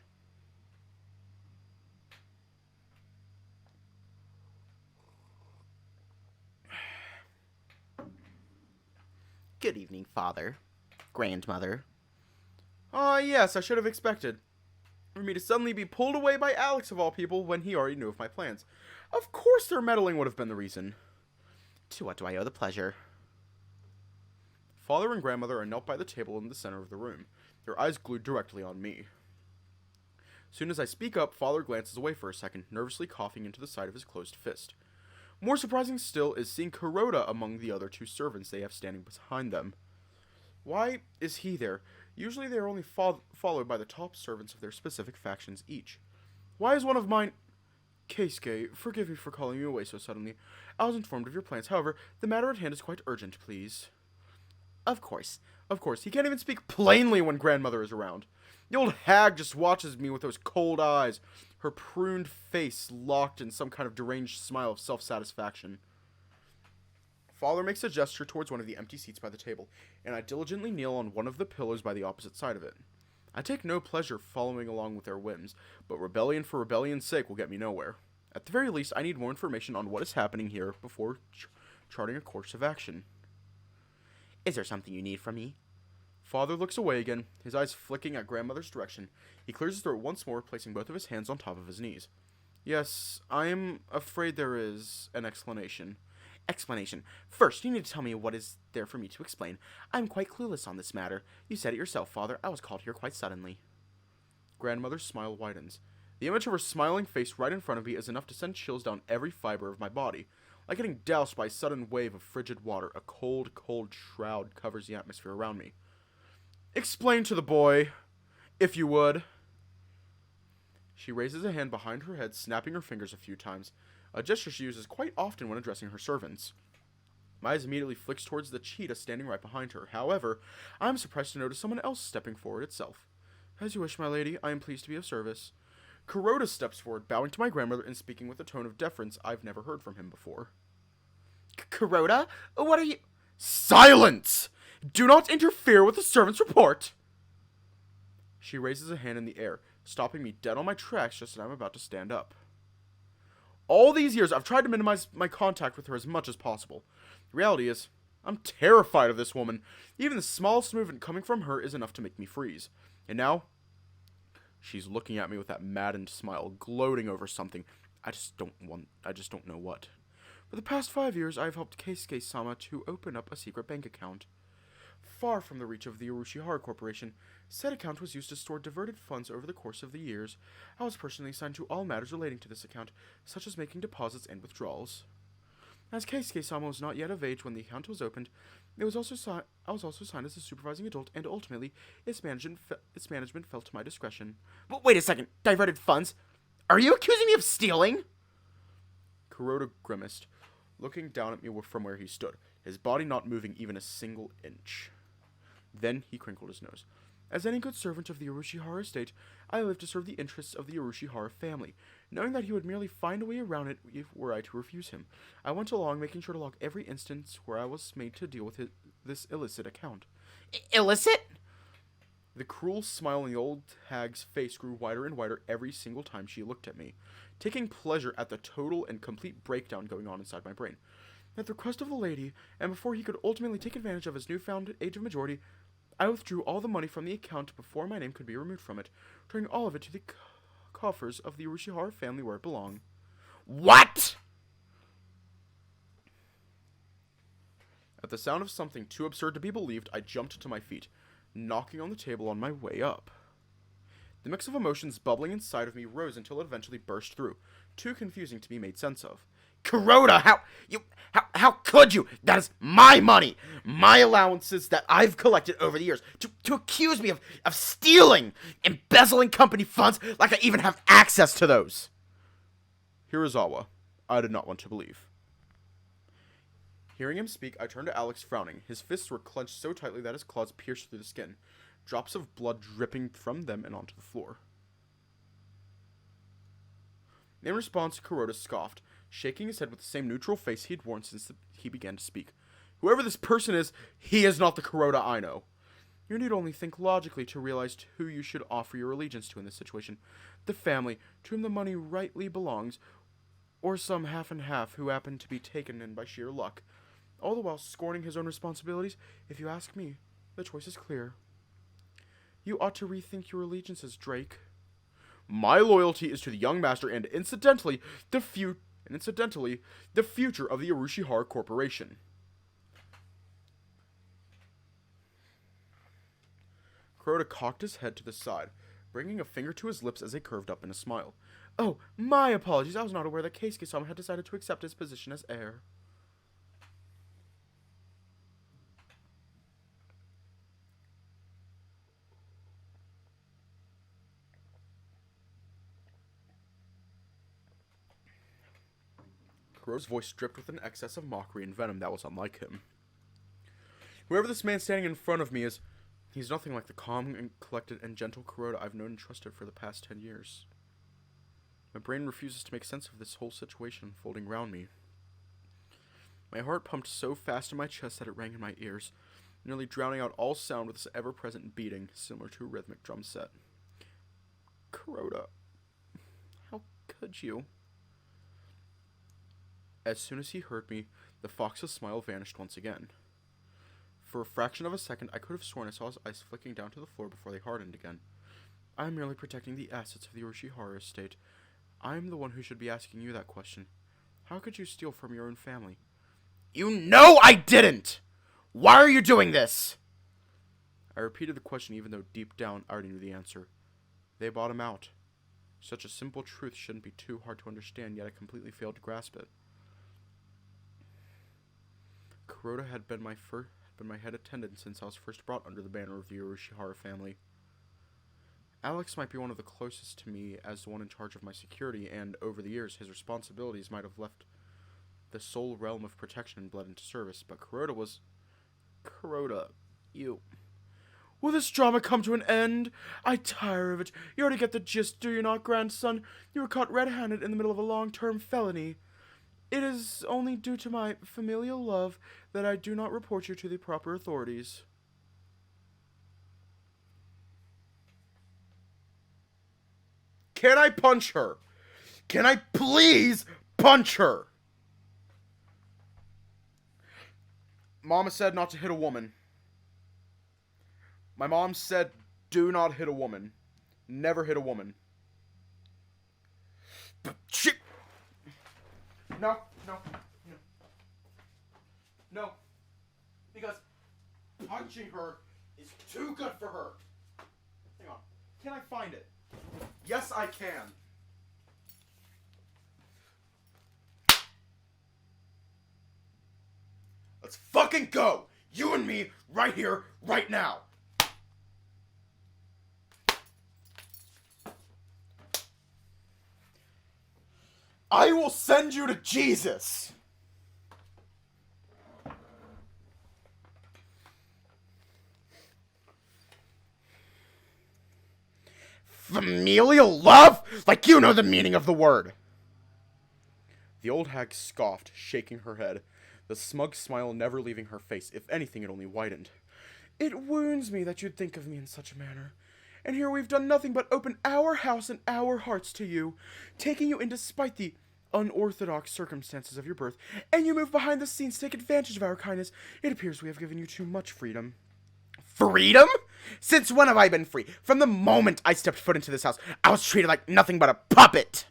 Good evening, father. Grandmother. Ah, yes, I should have expected. For me to suddenly be pulled away by Alex of all people when he already knew of my plans. Of course their meddling would have been the reason. To what do I owe the pleasure? Father and grandmother are knelt by the table in the center of the room, their eyes glued directly on me. Soon as I speak up, father glances away for a second, nervously coughing into the side of his closed fist. More surprising still is seeing Kuroda among the other two servants they have standing behind them. Why is he there? Usually they are only followed by the top servants of their specific factions each. Why is one of mine... Keisuke, forgive me for calling you away so suddenly. I was informed of your plans. However, the matter at hand is quite urgent, please. Of course. He can't even speak plainly when grandmother is around. The old hag just watches me with those cold eyes, her pruned face locked in some kind of deranged smile of self-satisfaction. Father makes a gesture towards one of the empty seats by the table, and I diligently kneel on one of the pillows by the opposite side of it. I take no pleasure following along with their whims, but rebellion for rebellion's sake will get me nowhere. At the very least, I need more information on what is happening here before charting a course of action. Is there something you need from me? Father looks away again, his eyes flicking at grandmother's direction. He clears his throat once more, placing both of his hands on top of his knees. Yes, I am afraid there is an explanation. Explanation. First, you need to tell me what is there for me to explain. I'm quite clueless on this matter. You said it yourself, father. I was called here quite suddenly. Grandmother's smile widens. The image of her smiling face right in front of me is enough to send chills down every fiber of my body. Like getting doused by a sudden wave of frigid water, a cold, cold shroud covers the atmosphere around me. Explain to the boy, if you would. She raises a hand behind her head, snapping her fingers a few times, a gesture she uses quite often when addressing her servants. My eyes immediately flicks towards the cheetah standing right behind her. However, I am surprised to notice someone else stepping forward itself. As you wish, my lady. I am pleased to be of service. Kuroda steps forward, bowing to my grandmother and speaking with a tone of deference I've never heard from him before. Kuroda? What are you... Silence! Do not interfere with the servant's report! She raises a hand in the air, stopping me dead on my tracks just as I'm about to stand up. All these years, I've tried to minimize my contact with her as much as possible. The reality is, I'm terrified of this woman. Even the smallest movement coming from her is enough to make me freeze. And now, she's looking at me with that maddened smile, gloating over something. I just don't know what. For the past 5 years, I've helped Keisuke-sama to open up a secret bank account. Far from the reach of the Urushihara Corporation, said account was used to store diverted funds over the course of the years. I was personally assigned to all matters relating to this account, such as making deposits and withdrawals. As Keisuke-sama was not yet of age when the account was opened, I was also assigned as a supervising adult, and ultimately, its management fell to my discretion. But wait a second, diverted funds? Are you accusing me of stealing? Kuroda grimaced, looking down at me from where he stood, his body not moving even a single inch. Then he crinkled his nose. As any good servant of the Urushihara estate, I lived to serve the interests of the Urushihara family, knowing that he would merely find a way around it were I to refuse him. I went along, making sure to log every instance where I was made to deal with this illicit account. Illicit? The cruel smile on the old hag's face grew wider and wider every single time she looked at me, taking pleasure at the total and complete breakdown going on inside my brain. At the request of the lady, and before he could ultimately take advantage of his newfound age of majority, I withdrew all the money from the account before my name could be removed from it, turning all of it to the coffers of the Urushihara family where it belonged. What? At the sound of something too absurd to be believed, I jumped to my feet, knocking on the table on my way up. The mix of emotions bubbling inside of me rose until it eventually burst through, too confusing to be made sense of. Kuroda, how could you? That is my money, my allowances that I've collected over the years. To accuse me of stealing, embezzling company funds like I even have access to those. Hirazawa, I did not want to believe. Hearing him speak, I turned to Alex frowning. His fists were clenched so tightly that his claws pierced through the skin, drops of blood dripping from them and onto the floor. In response, Kuroda scoffed, shaking his head with the same neutral face he'd worn since he began to speak. Whoever this person is, he is not the Kuroda I know. You need only think logically to realize to who you should offer your allegiance to in this situation. The family, to whom the money rightly belongs, or some half and half who happen to be taken in by sheer luck. All the while scorning his own responsibilities. If you ask me, the choice is clear. You ought to rethink your allegiances, Drake. My loyalty is to the young master and, incidentally, the future of the Urushihara Corporation. Kuroda cocked his head to the side, bringing a finger to his lips as they curved up in a smile. Oh, my apologies. I was not aware that Keisuke-sama had decided to accept his position as heir. Kuroda's voice dripped with an excess of mockery and venom that was unlike him. Whoever this man standing in front of me is, he's nothing like the calm and collected and gentle Kuroda I've known and trusted for the past 10 years. My brain refuses to make sense of this whole situation unfolding around me. My heart pumped so fast in my chest that it rang in my ears, nearly drowning out all sound with its ever-present beating, similar to a rhythmic drum set. Kuroda, how could you? As soon as he heard me, the fox's smile vanished once again. For a fraction of a second, I could have sworn I saw his eyes flicking down to the floor before they hardened again. I am merely protecting the assets of the Urushihara estate. I am the one who should be asking you that question. How could you steal from your own family? You know I didn't! Why are you doing this? I repeated the question even though deep down I already knew the answer. They bought him out. Such a simple truth shouldn't be too hard to understand, yet I completely failed to grasp it. Kuroda had been my head attendant since I was first brought under the banner of the Urushihara family. Alex might be one of the closest to me as the one in charge of my security, and over the years his responsibilities might have left the sole realm of protection and bled into service, but Kuroda, you... Will this drama come to an end? I tire of it. You already get the gist, do you not, grandson? You were caught red-handed in the middle of a long-term felony. It is only due to my familial love that I do not report you to the proper authorities. Can I punch her? Can I please punch her? Mama said not to hit a woman. My mom said, do not hit a woman. Never hit a woman. Shit! No. No. Because punching her is too good for her. Hang on. Can I find it? Yes, I can. Let's fucking go! You and me, right here, right now. I will send you to Jesus. Familial love? Like you know the meaning of the word. The old hag scoffed, shaking her head, the smug smile never leaving her face. If anything, it only widened. It wounds me that you'd think of me in such a manner. And here we've done nothing but open our house and our hearts to you, taking you in despite the unorthodox circumstances of your birth, and you move behind the scenes to take advantage of our kindness. It appears we have given you too much freedom. Freedom? Since when have I been free? From the moment I stepped foot into this house, I was treated like nothing but a puppet.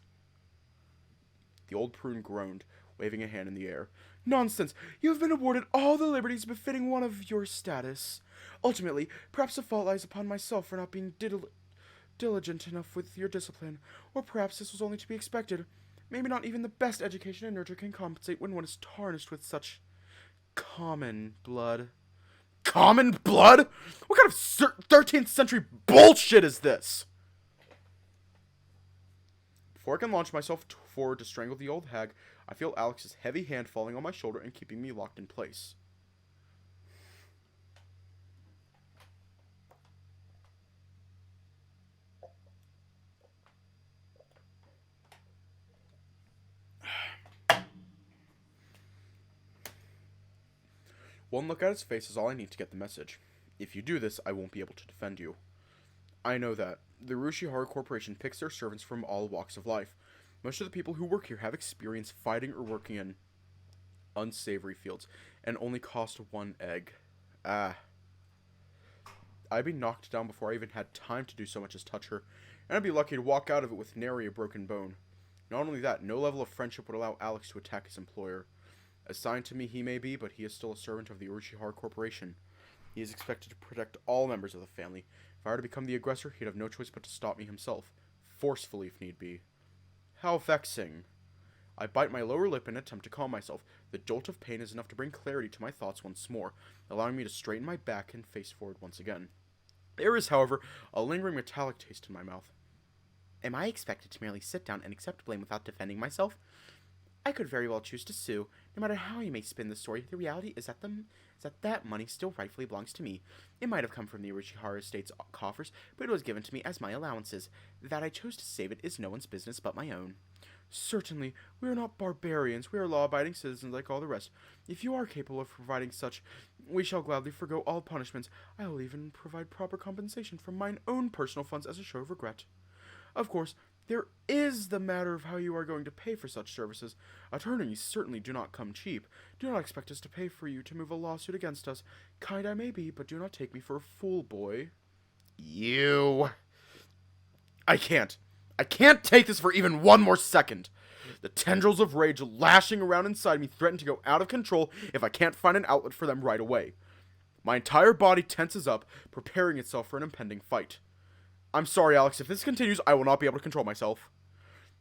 The old prune groaned, waving a hand in the air. Nonsense. You have been awarded all the liberties befitting one of your status. Ultimately, perhaps the fault lies upon myself for not being diligent enough with your discipline, or perhaps this was only to be expected. Maybe not even the best education and nurture can compensate when one is tarnished with such common blood. Common blood? What kind of 13th century bullshit is this? Before I can launch myself forward to strangle the old hag, I feel Alex's heavy hand falling on my shoulder and keeping me locked in place. One look at his face is all I need to get the message. If you do this, I won't be able to defend you. I know that. The Urushihara Corporation picks their servants from all walks of life. Most of the people who work here have experience fighting or working in unsavory fields, and only cost one egg. I'd be knocked down before I even had time to do so much as touch her, and I'd be lucky to walk out of it with nary a broken bone. Not only that, no level of friendship would allow Alex to attack his employer. Assigned to me he may be, but he is still a servant of the Urushihara Corporation. He is expected to protect all members of the family. If I were to become the aggressor, he'd have no choice but to stop me himself. Forcefully, if need be. How vexing. I bite my lower lip and attempt to calm myself. The jolt of pain is enough to bring clarity to my thoughts once more, allowing me to straighten my back and face forward once again. There is, however, a lingering metallic taste in my mouth. Am I expected to merely sit down and accept blame without defending myself? I could very well choose to sue. No matter how you may spin the story, the reality is that money still rightfully belongs to me. It might have come from the Urushihara estate's coffers, but it was given to me as my allowances. That I chose to save it is no one's business but my own. Certainly, we are not barbarians. We are law-abiding citizens like all the rest. If you are capable of providing such, we shall gladly forgo all punishments. I will even provide proper compensation from mine own personal funds as a show of regret. Of course, there is the matter of how you are going to pay for such services. Attorneys certainly do not come cheap. Do not expect us to pay for you to move a lawsuit against us. Kind I may be, but do not take me for a fool, boy. You... I can't take this for even one more second. The tendrils of rage lashing around inside me threaten to go out of control if I can't find an outlet for them right away. My entire body tenses up, preparing itself for an impending fight. I'm sorry, Alex. If this continues, I will not be able to control myself.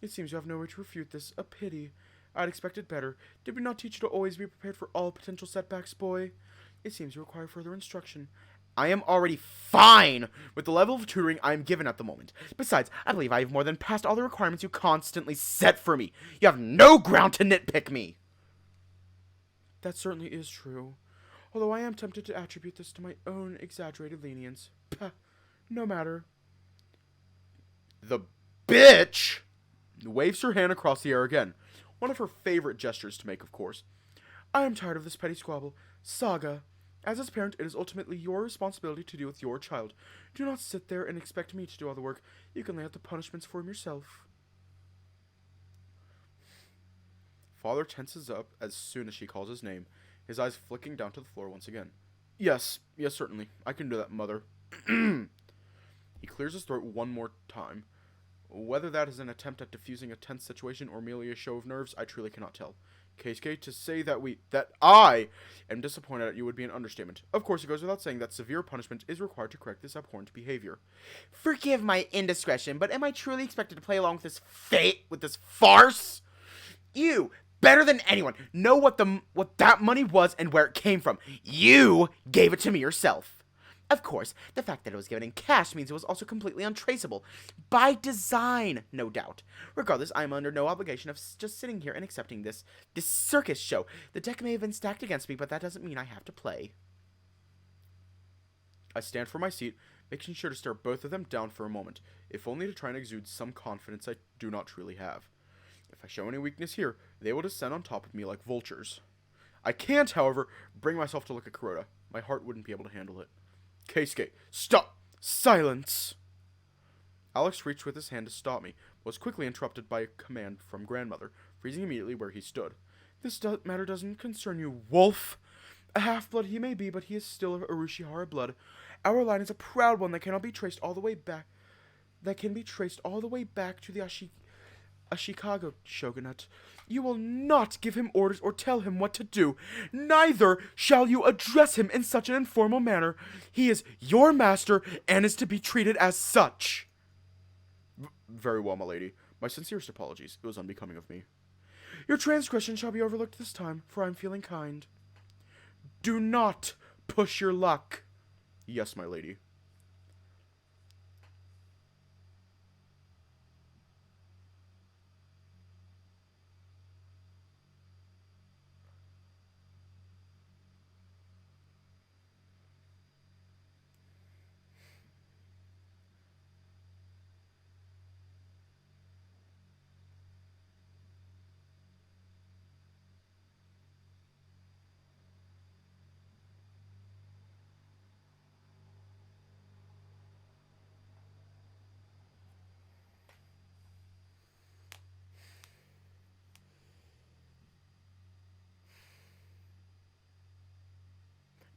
It seems you have no way to refute this. A pity. I'd expected better. Did we not teach you to always be prepared for all potential setbacks, boy? It seems you require further instruction. I am already fine with the level of tutoring I am given at the moment. Besides, I believe I have more than passed all the requirements you constantly set for me. You have no ground to nitpick me. That certainly is true. Although I am tempted to attribute this to my own exaggerated lenience. Pah, no matter. The bitch waves her hand across the air again. One of her favorite gestures to make, of course. I am tired of this petty squabble. Saga, as its parent, it is ultimately your responsibility to deal with your child. Do not sit there and expect me to do all the work. You can lay out the punishments for him yourself. Father tenses up as soon as she calls his name, his eyes flicking down to the floor once again. Yes, certainly. I can do that, Mother. He clears his throat one more time. Whether that is an attempt at diffusing a tense situation or merely a show of nerves, I truly cannot tell. Keisuke, to say that I am disappointed at you would be an understatement. Of course, it goes without saying that severe punishment is required to correct this abhorrent behavior. Forgive my indiscretion, but am I truly expected to play along with this farce? You, better than anyone, know what that money was and where it came from. You gave it to me yourself. Of course, the fact that it was given in cash means it was also completely untraceable. By design, no doubt. Regardless, I am under no obligation of just sitting here and accepting this circus show. The deck may have been stacked against me, but that doesn't mean I have to play. I stand for my seat, making sure to stare both of them down for a moment, if only to try and exude some confidence I do not truly have. If I show any weakness here, they will descend on top of me like vultures. I can't, however, bring myself to look at Kuroda. My heart wouldn't be able to handle it. Keisuke, stop! Silence! Alex reached with his hand to stop me, but was quickly interrupted by a command from grandmother, freezing immediately where he stood. This matter doesn't concern you, wolf! A half-blood he may be, but he is still of Urushihara blood. Our line is a proud one that cannot be traced all the way back. That can be traced all the way back to the Ashikaga shogunate. You will not give him orders or tell him what to do. Neither shall you address him in such an informal manner. He is your master and is to be treated as such. Very well, my lady. My sincerest apologies. It was unbecoming of me. Your transgression shall be overlooked this time, for I am feeling kind. Do not push your luck. Yes, my lady.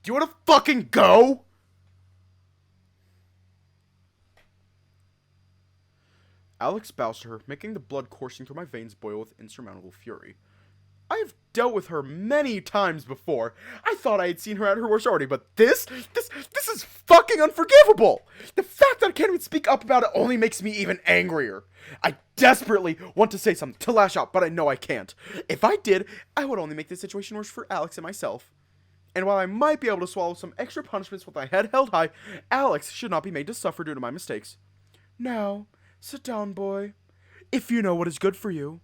Do you want to fucking go? Alex bows to her, making the blood coursing through my veins boil with insurmountable fury. I have dealt with her many times before. I thought I had seen her at her worst already, but this is fucking unforgivable! The fact that I can't even speak up about it only makes me even angrier. I desperately want to say something, to lash out, but I know I can't. If I did, I would only make the situation worse for Alex and myself. And while I might be able to swallow some extra punishments with my head held high, Alex should not be made to suffer due to my mistakes. Now, sit down, boy. If you know what is good for you.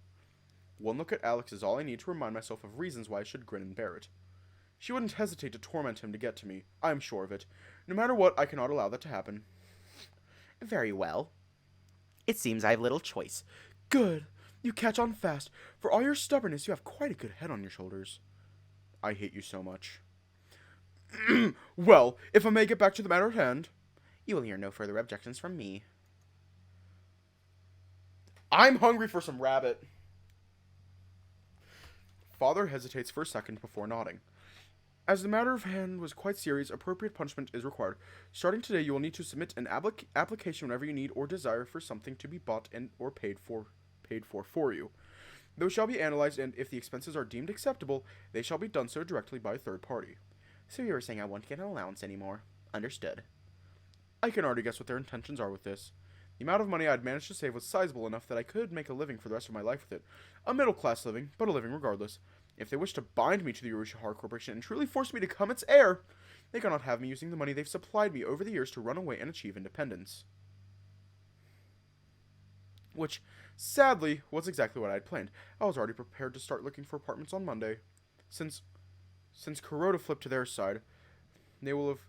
One look at Alex is all I need to remind myself of reasons why I should grin and bear it. She wouldn't hesitate to torment him to get to me. I am sure of it. No matter what, I cannot allow that to happen. Very well. It seems I have little choice. Good. You catch on fast. For all your stubbornness, you have quite a good head on your shoulders. I hate you so much. Well, if I may get back to the matter at hand. You will hear no further objections from me. I'm hungry for some rabbit. Father hesitates for a second before nodding. As the matter of hand was quite serious, appropriate punishment is required. Starting today, you will need to submit an application whenever you need or desire for something to be bought and or paid for you. Those shall be analyzed, and if the expenses are deemed acceptable, they shall be done so directly by a third party. So you were saying I won't get an allowance anymore. Understood. I can already guess what their intentions are with this. The amount of money I'd managed to save was sizable enough that I could make a living for the rest of my life with it. A middle-class living, but a living regardless. If they wish to bind me to the Urushihara Corporation and truly force me to become its heir, they cannot have me using the money they've supplied me over the years to run away and achieve independence. Which, sadly, was exactly what I had planned. I was already prepared to start looking for apartments on Monday. Since Since Kuroda flipped to their side, they will have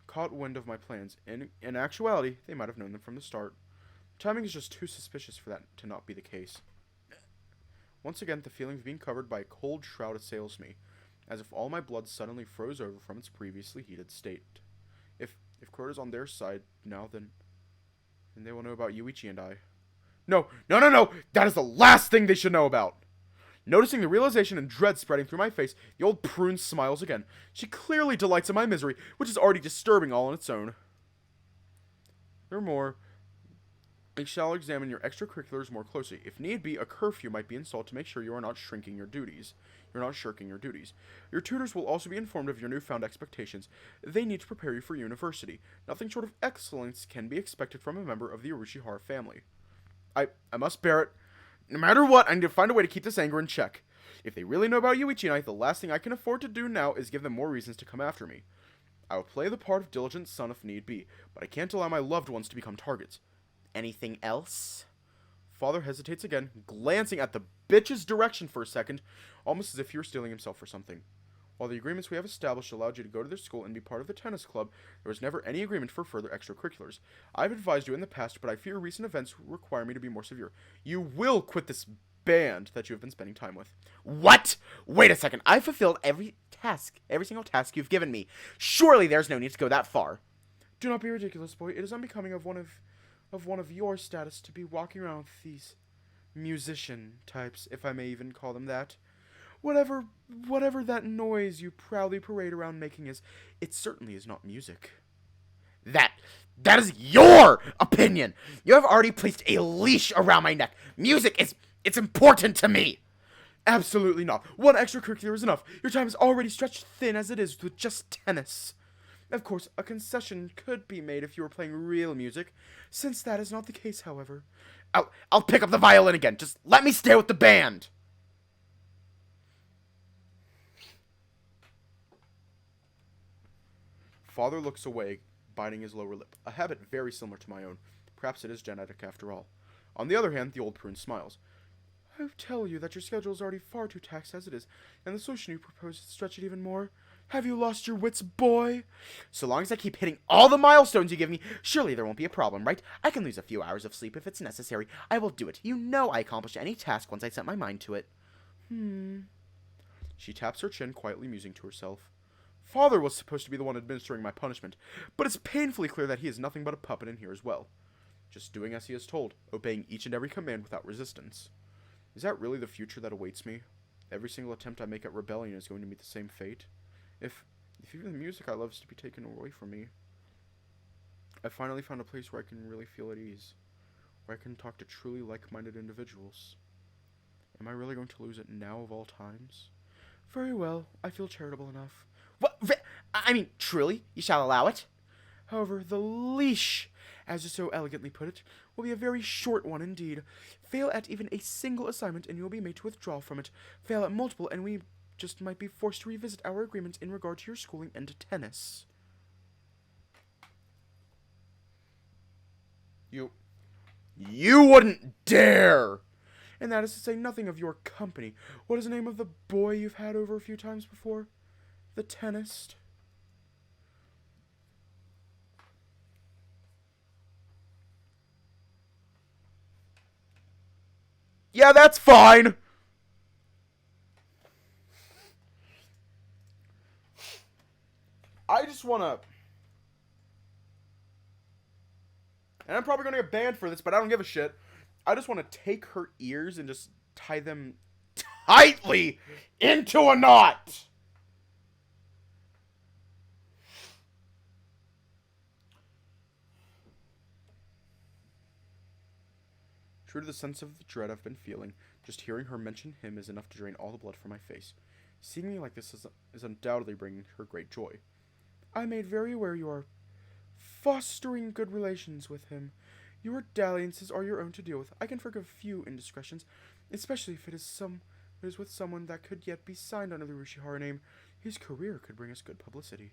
caught wind of my plans. In actuality, they might have known them from the start. Timing is just too suspicious for that to not be the case. Once again, the feeling of being covered by a cold shroud assails me, as if all my blood suddenly froze over from its previously heated state. If Kuroda's on their side now, then they will know about Yuichi and I. No! That is the last thing they should know about! Noticing the realization and dread spreading through my face, the old prune smiles again. She clearly delights in my misery, which is already disturbing all on its own. Furthermore, I shall examine your extracurriculars more closely. If need be, a curfew might be installed to make sure you are not shirking your duties. Your tutors will also be informed of your newfound expectations. They need to prepare you for university. Nothing short of excellence can be expected from a member of the Urushihara family. I must bear it. No matter what, I need to find a way to keep this anger in check. If they really know about Yuichi and I, the last thing I can afford to do now is give them more reasons to come after me. I will play the part of diligent son if need be, but I can't allow my loved ones to become targets. Anything else? Father hesitates again, glancing at the bitch's direction for a second, almost as if he were stealing himself for something. While the agreements we have established allowed you to go to their school and be part of the tennis club, there was never any agreement for further extracurriculars. I've advised you in the past, but I fear recent events require me to be more severe. You will quit this band that you have been spending time with. What? Wait a second. I've fulfilled every single task you've given me. Surely there's no need to go that far. Do not be ridiculous, boy. It is unbecoming of one of your status to be walking around with these musician types, if I may even call them that. Whatever that noise you proudly parade around making is, it certainly is not music. That is your opinion. You have already placed a leash around my neck. Music it's important to me. Absolutely not. One extracurricular is enough. Your time is already stretched thin as it is with just tennis. Of course, a concession could be made if you were playing real music. Since that is not the case, however, I'll pick up the violin again. Just let me stay with the band. Father looks away, biting his lower lip, a habit very similar to my own. Perhaps it is genetic after all. On the other hand, the old prune smiles. I tell you that your schedule is already far too taxed as it is, and the solution you propose to stretch it even more. Have you lost your wits, boy? So long as I keep hitting all the milestones you give me, surely there won't be a problem, right? I can lose a few hours of sleep if it's necessary. I will do it. You know I accomplish any task once I set my mind to it. She taps her chin, quietly musing to herself. Father was supposed to be the one administering my punishment, but it's painfully clear that he is nothing but a puppet in here as well. Just doing as he is told, obeying each and every command without resistance. Is that really the future that awaits me? Every single attempt I make at rebellion is going to meet the same fate? If even the music I love is to be taken away from me. I finally found a place where I can really feel at ease, where I can talk to truly like-minded individuals. Am I really going to lose it now of all times? Very well, I feel charitable enough. What? I mean, truly, you shall allow it? However, the leash, as you so elegantly put it, will be a very short one indeed. Fail at even a single assignment and you will be made to withdraw from it. Fail at multiple and we just might be forced to revisit our agreement in regard to your schooling and to tennis. You wouldn't dare! And that is to say nothing of your company. What is the name of the boy you've had over a few times before? The tennist? Yeah, that's fine! I just wanna... And I'm probably gonna get banned for this, but I don't give a shit. I just want to take her ears and just tie them tightly into a knot! True to the sense of the dread I've been feeling, just hearing her mention him is enough to drain all the blood from my face. Seeing me like this is undoubtedly bringing her great joy. I made very aware you are fostering good relations with him. Your dalliances are your own to deal with. I can forgive few indiscretions, especially if it is with someone that could yet be signed under the Urushihara name. His career could bring us good publicity.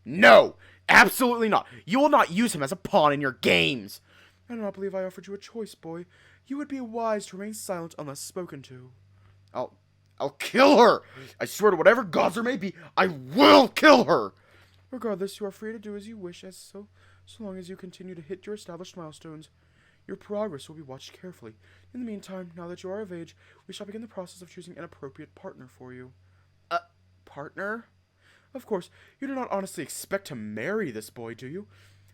No! Absolutely not! You will not use him as a pawn in your games! I do not believe I offered you a choice, boy. You would be wise to remain silent unless spoken to. I'll kill her! I swear to whatever gods there may be, I will kill her! Regardless, you are free to do as you wish, so long as you continue to hit your established milestones. Your progress will be watched carefully. In the meantime, now that you are of age, we shall begin the process of choosing an appropriate partner for you. Partner? Of course, you do not honestly expect to marry this boy, do you?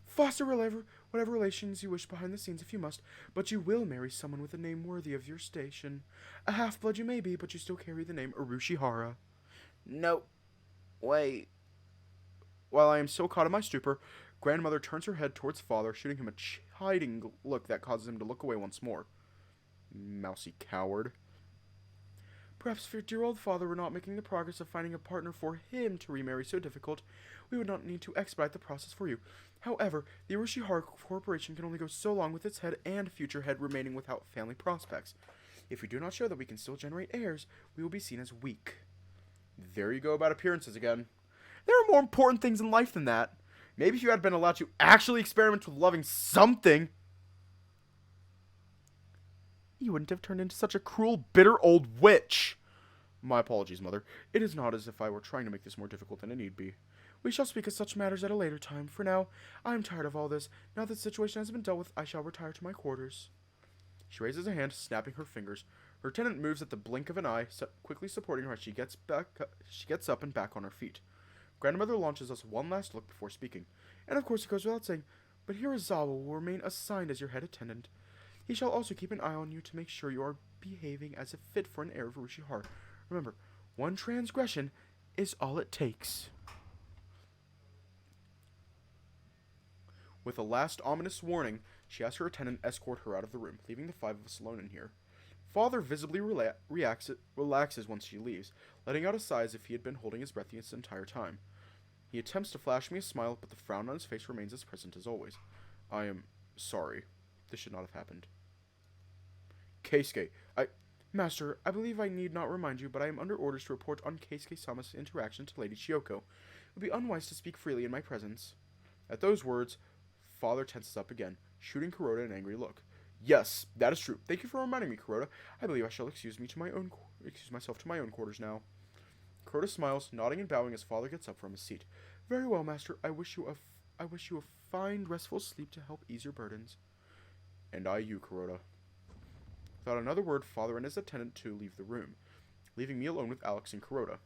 Foster whatever relations you wish behind the scenes if you must, but you will marry someone with a name worthy of your station. A half-blood you may be, but you still carry the name Urushihara. No. Wait. While I am still caught in my stupor, grandmother turns her head towards father, shooting him a chiding look that causes him to look away once more. Mousy coward. Perhaps if your dear old father were not making the progress of finding a partner for him to remarry so difficult, we would not need to expedite the process for you. However, the Urushihara Corporation can only go so long with its head and future head remaining without family prospects. If we do not show that we can still generate heirs, we will be seen as weak. There you go about appearances again. There are more important things in life than that. Maybe if you had been allowed to actually experiment with loving something, you wouldn't have turned into such a cruel, bitter old witch. My apologies, Mother. It is not as if I were trying to make this more difficult than it need be. We shall speak of such matters at a later time. For now, I am tired of all this. Now that the situation has been dealt with, I shall retire to my quarters. She raises a hand, snapping her fingers. Her attendant moves at the blink of an eye, quickly supporting her as she gets up and back on her feet. Grandmother launches us one last look before speaking. And of course it goes without saying, but Hirazawa will remain assigned as your head attendant. He shall also keep an eye on you to make sure you are behaving as if fit for an heir of Urushihara. Remember, one transgression is all it takes. With a last ominous warning, she asks her attendant to escort her out of the room, leaving the five of us alone in here. Father visibly relaxes once she leaves, letting out a sigh as if he had been holding his breath this entire time. He attempts to flash me a smile, but the frown on his face remains as present as always. I am sorry. This should not have happened. Keisuke, Master, I believe I need not remind you, but I am under orders to report on Keisuke-sama's interaction to Lady Chiyoko. It would be unwise to speak freely in my presence. At those words, Father tenses up again, shooting Kuroda an angry look. Yes, that is true. Thank you for reminding me, Kuroda. I believe I shall excuse myself to my own quarters now. Kuroda smiles, nodding and bowing as Father gets up from his seat. Very well, Master. I wish you a fine, restful sleep to help ease your burdens. And I you, Kuroda. Without another word, Father and his attendant too leave the room, leaving me alone with Alex and Kuroda,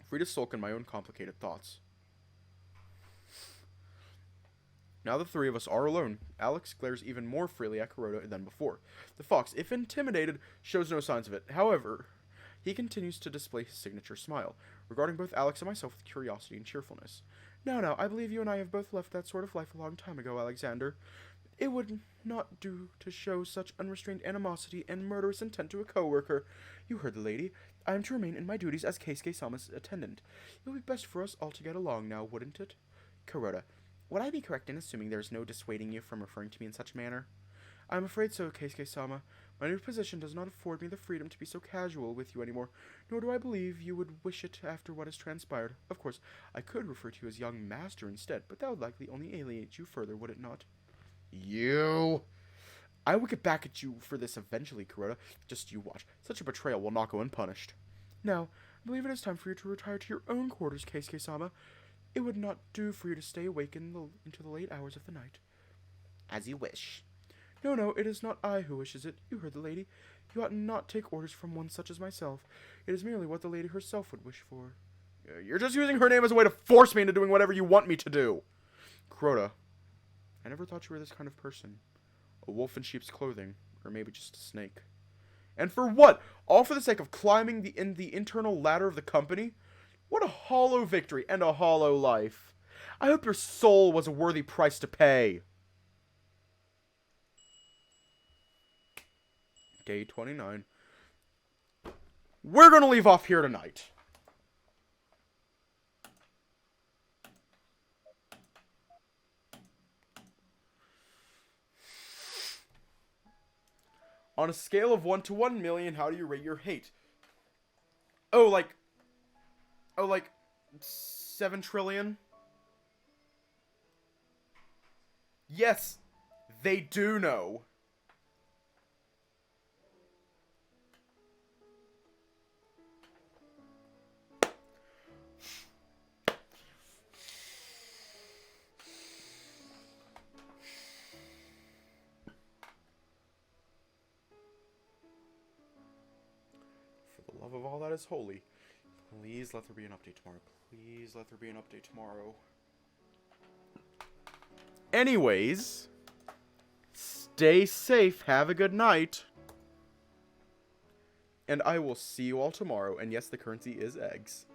free to sulk in my own complicated thoughts. Now the three of us are alone, Alex glares even more freely at Kuroda than before. The fox, if intimidated, shows no signs of it. However, he continues to display his signature smile, regarding both Alex and myself with curiosity and cheerfulness. Now, I believe you and I have both left that sort of life a long time ago, Alexander. It would not do to show such unrestrained animosity and murderous intent to a co-worker. You heard the lady. I am to remain in my duties as Keisuke-sama's attendant. It would be best for us all to get along now, wouldn't it? Kuroda, would I be correct in assuming there is no dissuading you from referring to me in such a manner? I am afraid so, Keisuke-sama. My new position does not afford me the freedom to be so casual with you anymore, nor do I believe you would wish it after what has transpired. Of course, I could refer to you as young master instead, but that would likely only alienate you further, would it not? You! I will get back at you for this eventually, Kuroda. Just you watch. Such a betrayal will not go unpunished. Now, I believe it is time for you to retire to your own quarters, Keisuke-sama. It would not do for you to stay awake into the late hours of the night. As you wish. No, it is not I who wishes it. You heard the lady. You ought not take orders from one such as myself. It is merely what the lady herself would wish for. You're just using her name as a way to force me into doing whatever you want me to do. Kuroda, I never thought you were this kind of person. A wolf in sheep's clothing, or maybe just a snake. And for what? All for the sake of climbing the internal ladder of the company? What a hollow victory and a hollow life. I hope your soul was a worthy price to pay. Day 29. We're gonna leave off here tonight. On a scale of 1 to 1 million, how do you rate your hate? Oh, like 7 trillion? Yes, they do know. For the love of all that is holy, please let there be an update tomorrow. Please let there be an update tomorrow. Anyways, stay safe. Have a good night. And I will see you all tomorrow. And yes, the currency is eggs.